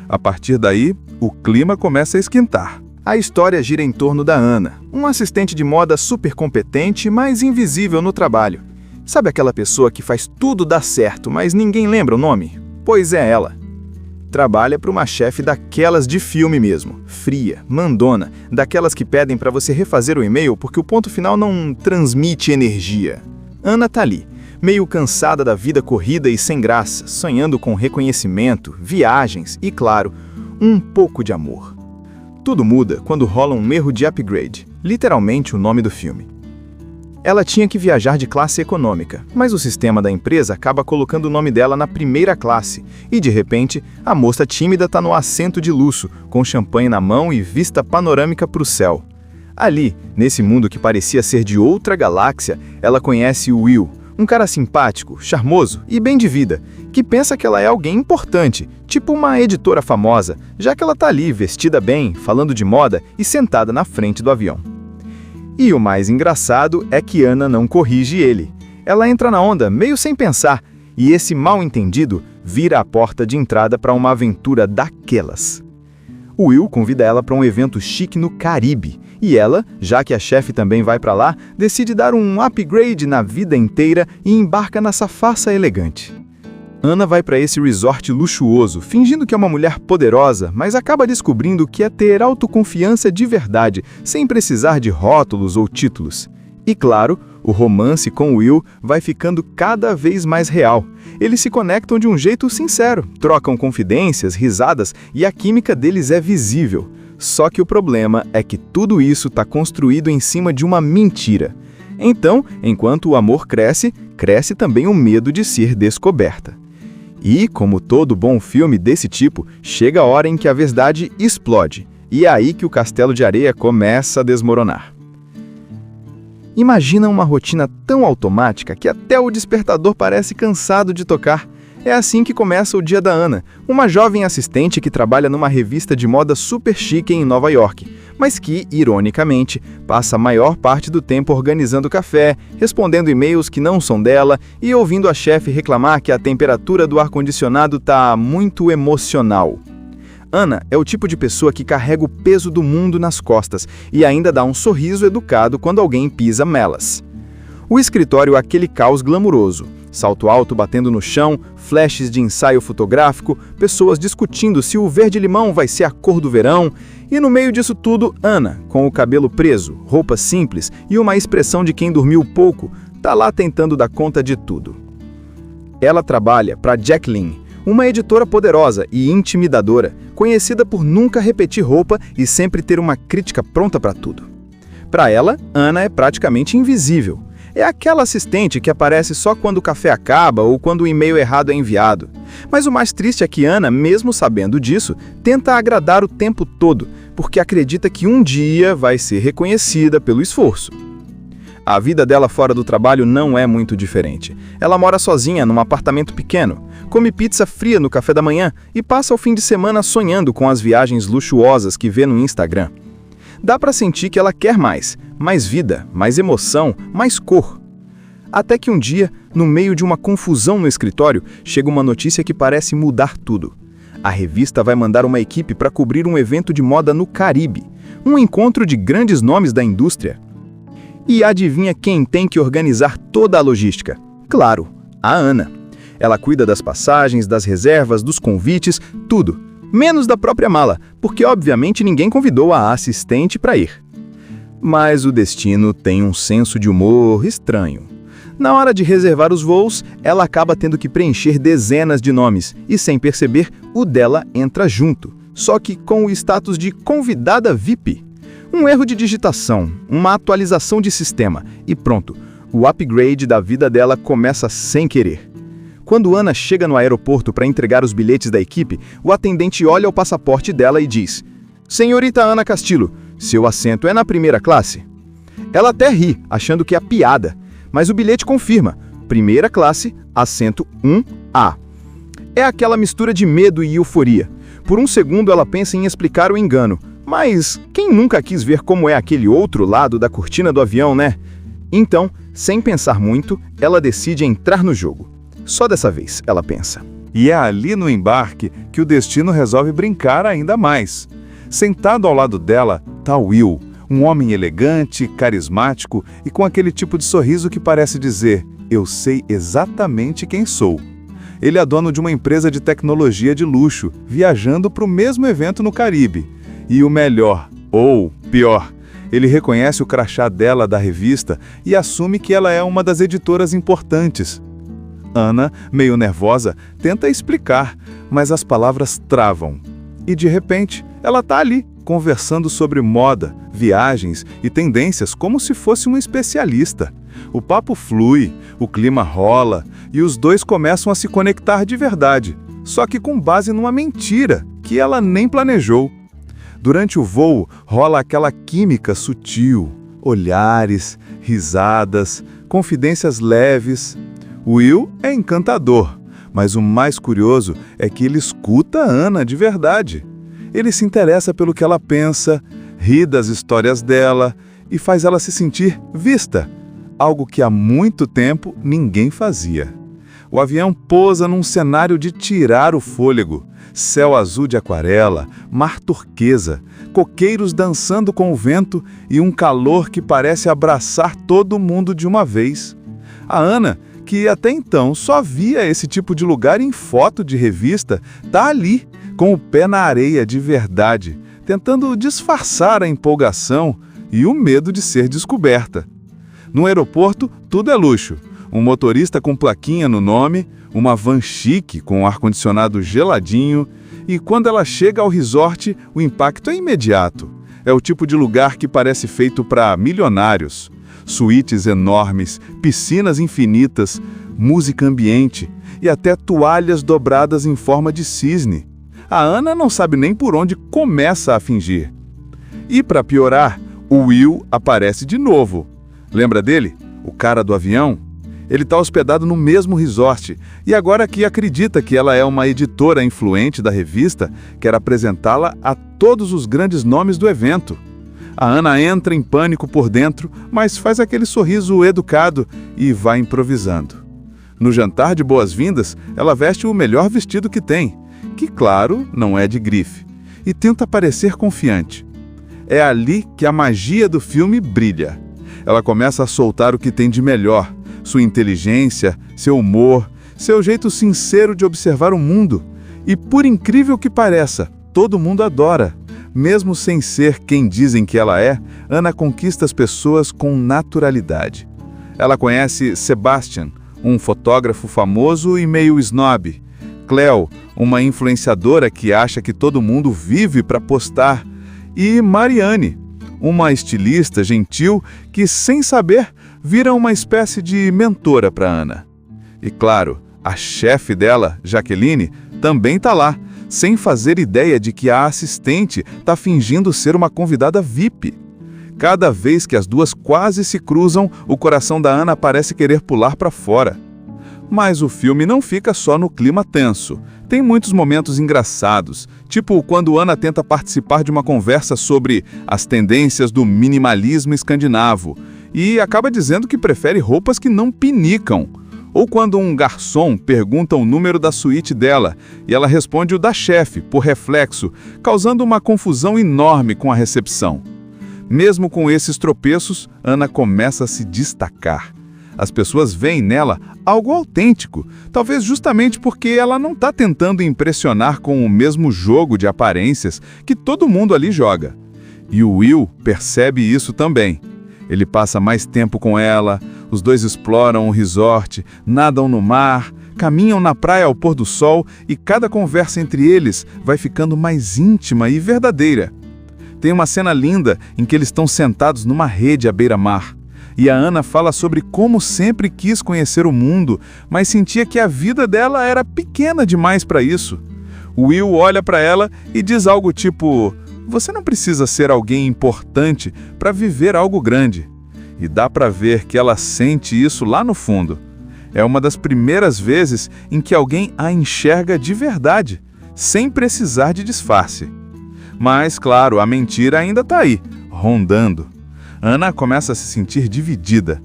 A partir daí, o clima começa a esquentar. A história gira em torno da Ana, uma assistente de moda super competente, mas invisível no trabalho. Sabe aquela pessoa que faz tudo dar certo, mas ninguém lembra o nome? Pois é ela. Trabalha para uma chefe daquelas de filme mesmo, fria, mandona, daquelas que pedem para você refazer o e-mail porque o ponto final não transmite energia. Ana tá ali, meio cansada da vida corrida e sem graça, sonhando com reconhecimento, viagens e, claro, um pouco de amor. Tudo muda quando rola um erro de upgrade, literalmente o nome do filme. Ela tinha que viajar de classe econômica, mas o sistema da empresa acaba colocando o nome dela na primeira classe e, de repente, a moça tímida está no assento de luxo, com champanhe na mão e vista panorâmica para o céu. Ali, nesse mundo que parecia ser de outra galáxia, ela conhece o Will, um cara simpático, charmoso e bem de vida, que pensa que ela é alguém importante, tipo uma editora famosa, já que ela tá ali vestida bem, falando de moda e sentada na frente do avião. E o mais engraçado é que Ana não corrige ele. Ela entra na onda meio sem pensar, e esse mal-entendido vira a porta de entrada para uma aventura daquelas. O Will convida ela para um evento chique no Caribe, e ela, já que a chefe também vai para lá, decide dar um upgrade na vida inteira e embarca nessa farsa elegante. Ana vai para esse resort luxuoso, fingindo que é uma mulher poderosa, mas acaba descobrindo que é ter autoconfiança de verdade, sem precisar de rótulos ou títulos. E claro, o romance com Will vai ficando cada vez mais real. Eles se conectam de um jeito sincero, trocam confidências, risadas e a química deles é visível. Só que o problema é que tudo isso está construído em cima de uma mentira. Então, enquanto o amor cresce, cresce também o medo de ser descoberta. E, como todo bom filme desse tipo, chega a hora em que a verdade explode. E é aí que o castelo de areia começa a desmoronar. Imagina uma rotina tão automática que até o despertador parece cansado de tocar. É assim que começa o dia da Ana, uma jovem assistente que trabalha numa revista de moda super chique em Nova York, mas que, ironicamente, passa a maior parte do tempo organizando café, respondendo e-mails que não são dela e ouvindo a chefe reclamar que a temperatura do ar-condicionado tá muito emocional. Ana é o tipo de pessoa que carrega o peso do mundo nas costas e ainda dá um sorriso educado quando alguém pisa nelas. O escritório é aquele caos glamuroso. Salto alto batendo no chão, flashes de ensaio fotográfico, pessoas discutindo se o verde-limão vai ser a cor do verão, e no meio disso tudo, Ana, com o cabelo preso, roupa simples e uma expressão de quem dormiu pouco, tá lá tentando dar conta de tudo. Ela trabalha para Jacqueline, uma editora poderosa e intimidadora, conhecida por nunca repetir roupa e sempre ter uma crítica pronta para tudo. Para ela, Ana é praticamente invisível. É aquela assistente que aparece só quando o café acaba ou quando o e-mail errado é enviado. Mas o mais triste é que Ana, mesmo sabendo disso, tenta agradar o tempo todo, porque acredita que um dia vai ser reconhecida pelo esforço. A vida dela fora do trabalho não é muito diferente. Ela mora sozinha num apartamento pequeno, come pizza fria no café da manhã e passa o fim de semana sonhando com as viagens luxuosas que vê no Instagram. Dá para sentir que ela quer mais vida, mais emoção, mais cor. Até que um dia, no meio de uma confusão no escritório, chega uma notícia que parece mudar tudo. A revista vai mandar uma equipe para cobrir um evento de moda no Caribe, um encontro de grandes nomes da indústria. E adivinha quem tem que organizar toda a logística? Claro, a Ana. Ela cuida das passagens, das reservas, dos convites, tudo. Menos da própria mala, porque obviamente ninguém convidou a assistente para ir. Mas o destino tem um senso de humor estranho. Na hora de reservar os voos, ela acaba tendo que preencher dezenas de nomes e, sem perceber, o dela entra junto, só que com o status de convidada VIP. Um erro de digitação, uma atualização de sistema e pronto, o upgrade da vida dela começa sem querer. Quando Ana chega no aeroporto para entregar os bilhetes da equipe, o atendente olha o passaporte dela e diz: "Senhorita Ana Castillo, seu assento é na primeira classe?" Ela até ri, achando que é piada, mas o bilhete confirma: primeira classe, assento 1A. É aquela mistura de medo e euforia. Por um segundo ela pensa em explicar o engano, mas quem nunca quis ver como é aquele outro lado da cortina do avião, né? Então, sem pensar muito, ela decide entrar no jogo. Só dessa vez, ela pensa. E é ali no embarque que o destino resolve brincar ainda mais. Sentado ao lado dela está Will, um homem elegante, carismático e com aquele tipo de sorriso que parece dizer: "Eu sei exatamente quem sou." Ele é dono de uma empresa de tecnologia de luxo, viajando para o mesmo evento no Caribe. E o melhor, ou pior, ele reconhece o crachá dela da revista e assume que ela é uma das editoras importantes. Ana, meio nervosa, tenta explicar, mas as palavras travam. E de repente, ela está ali, conversando sobre moda, viagens e tendências como se fosse uma especialista. O papo flui, o clima rola e os dois começam a se conectar de verdade, só que com base numa mentira que ela nem planejou. Durante o voo, rola aquela química sutil, olhares, risadas, confidências leves. Will é encantador, mas o mais curioso é que ele escuta Ana de verdade. Ele se interessa pelo que ela pensa, ri das histórias dela e faz ela se sentir vista, algo que há muito tempo ninguém fazia. O avião pousa num cenário de tirar o fôlego. Céu azul de aquarela, mar turquesa, coqueiros dançando com o vento e um calor que parece abraçar todo mundo de uma vez. A Ana, que até então só via esse tipo de lugar em foto de revista, tá ali, com o pé na areia de verdade, tentando disfarçar a empolgação e o medo de ser descoberta. No aeroporto, tudo é luxo. Um motorista com plaquinha no nome, uma van chique com um ar-condicionado geladinho, e quando ela chega ao resort, o impacto é imediato. É o tipo de lugar que parece feito para milionários. Suítes enormes, piscinas infinitas, música ambiente e até toalhas dobradas em forma de cisne. A Ana não sabe nem por onde começa a fingir. E para piorar, o Will aparece de novo. Lembra dele? O cara do avião? Ele está hospedado no mesmo resort e agora que acredita que ela é uma editora influente da revista, quer apresentá-la a todos os grandes nomes do evento. A Ana entra em pânico por dentro, mas faz aquele sorriso educado e vai improvisando. No jantar de boas-vindas, ela veste o melhor vestido que tem, que, claro, não é de grife, e tenta parecer confiante. É ali que a magia do filme brilha. Ela começa a soltar o que tem de melhor, sua inteligência, seu humor, seu jeito sincero de observar o mundo. E por incrível que pareça, todo mundo adora. Mesmo sem ser quem dizem que ela é, Ana conquista as pessoas com naturalidade. Ela conhece Sebastian, um fotógrafo famoso e meio snob. Cleo, uma influenciadora que acha que todo mundo vive para postar. E Mariane, uma estilista gentil que, sem saber, vira uma espécie de mentora para Ana. E claro, a chefe dela, Jaqueline, também está lá, sem fazer ideia de que a assistente está fingindo ser uma convidada VIP. Cada vez que as duas quase se cruzam, o coração da Ana parece querer pular para fora. Mas o filme não fica só no clima tenso. Tem muitos momentos engraçados, tipo quando Ana tenta participar de uma conversa sobre as tendências do minimalismo escandinavo e acaba dizendo que prefere roupas que não pinicam. Ou quando um garçom pergunta o número da suíte dela e ela responde o da chefe, por reflexo, causando uma confusão enorme com a recepção. Mesmo com esses tropeços, Ana começa a se destacar. As pessoas veem nela algo autêntico, talvez justamente porque ela não está tentando impressionar com o mesmo jogo de aparências que todo mundo ali joga. E o Will percebe isso também. Ele passa mais tempo com ela, os dois exploram o resort, nadam no mar, caminham na praia ao pôr do sol e cada conversa entre eles vai ficando mais íntima e verdadeira. Tem uma cena linda em que eles estão sentados numa rede à beira-mar. E a Ana fala sobre como sempre quis conhecer o mundo, mas sentia que a vida dela era pequena demais para isso. O Will olha para ela e diz algo tipo: "Você não precisa ser alguém importante para viver algo grande." E dá para ver que ela sente isso lá no fundo. É uma das primeiras vezes em que alguém a enxerga de verdade, sem precisar de disfarce. Mas, claro, a mentira ainda está aí, rondando. Ana começa a se sentir dividida.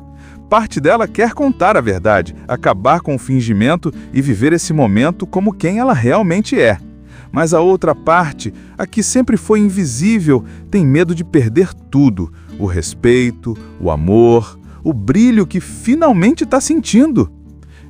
Parte dela quer contar a verdade, acabar com o fingimento e viver esse momento como quem ela realmente é. Mas a outra parte, a que sempre foi invisível, tem medo de perder tudo: o respeito, o amor, o brilho que finalmente está sentindo.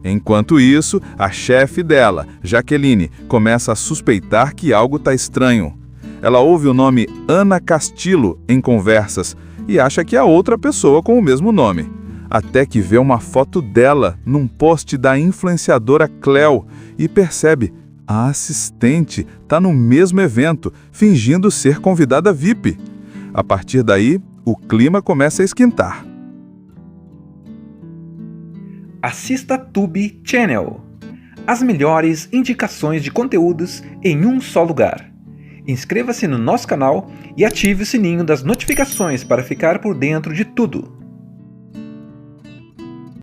Enquanto isso, a chefe dela, Jaqueline, começa a suspeitar que algo está estranho. Ela ouve o nome Ana Castillo em conversas e acha que é outra pessoa com o mesmo nome. Até que vê uma foto dela num post da influenciadora Cleo e percebe: a assistente está no mesmo evento, fingindo ser convidada VIP. A partir daí, o clima começa a esquentar. Assista Tube Channel. As melhores indicações de conteúdos em um só lugar. inscreva-se no nosso canal e ative o sininho das notificações para ficar por dentro de tudo.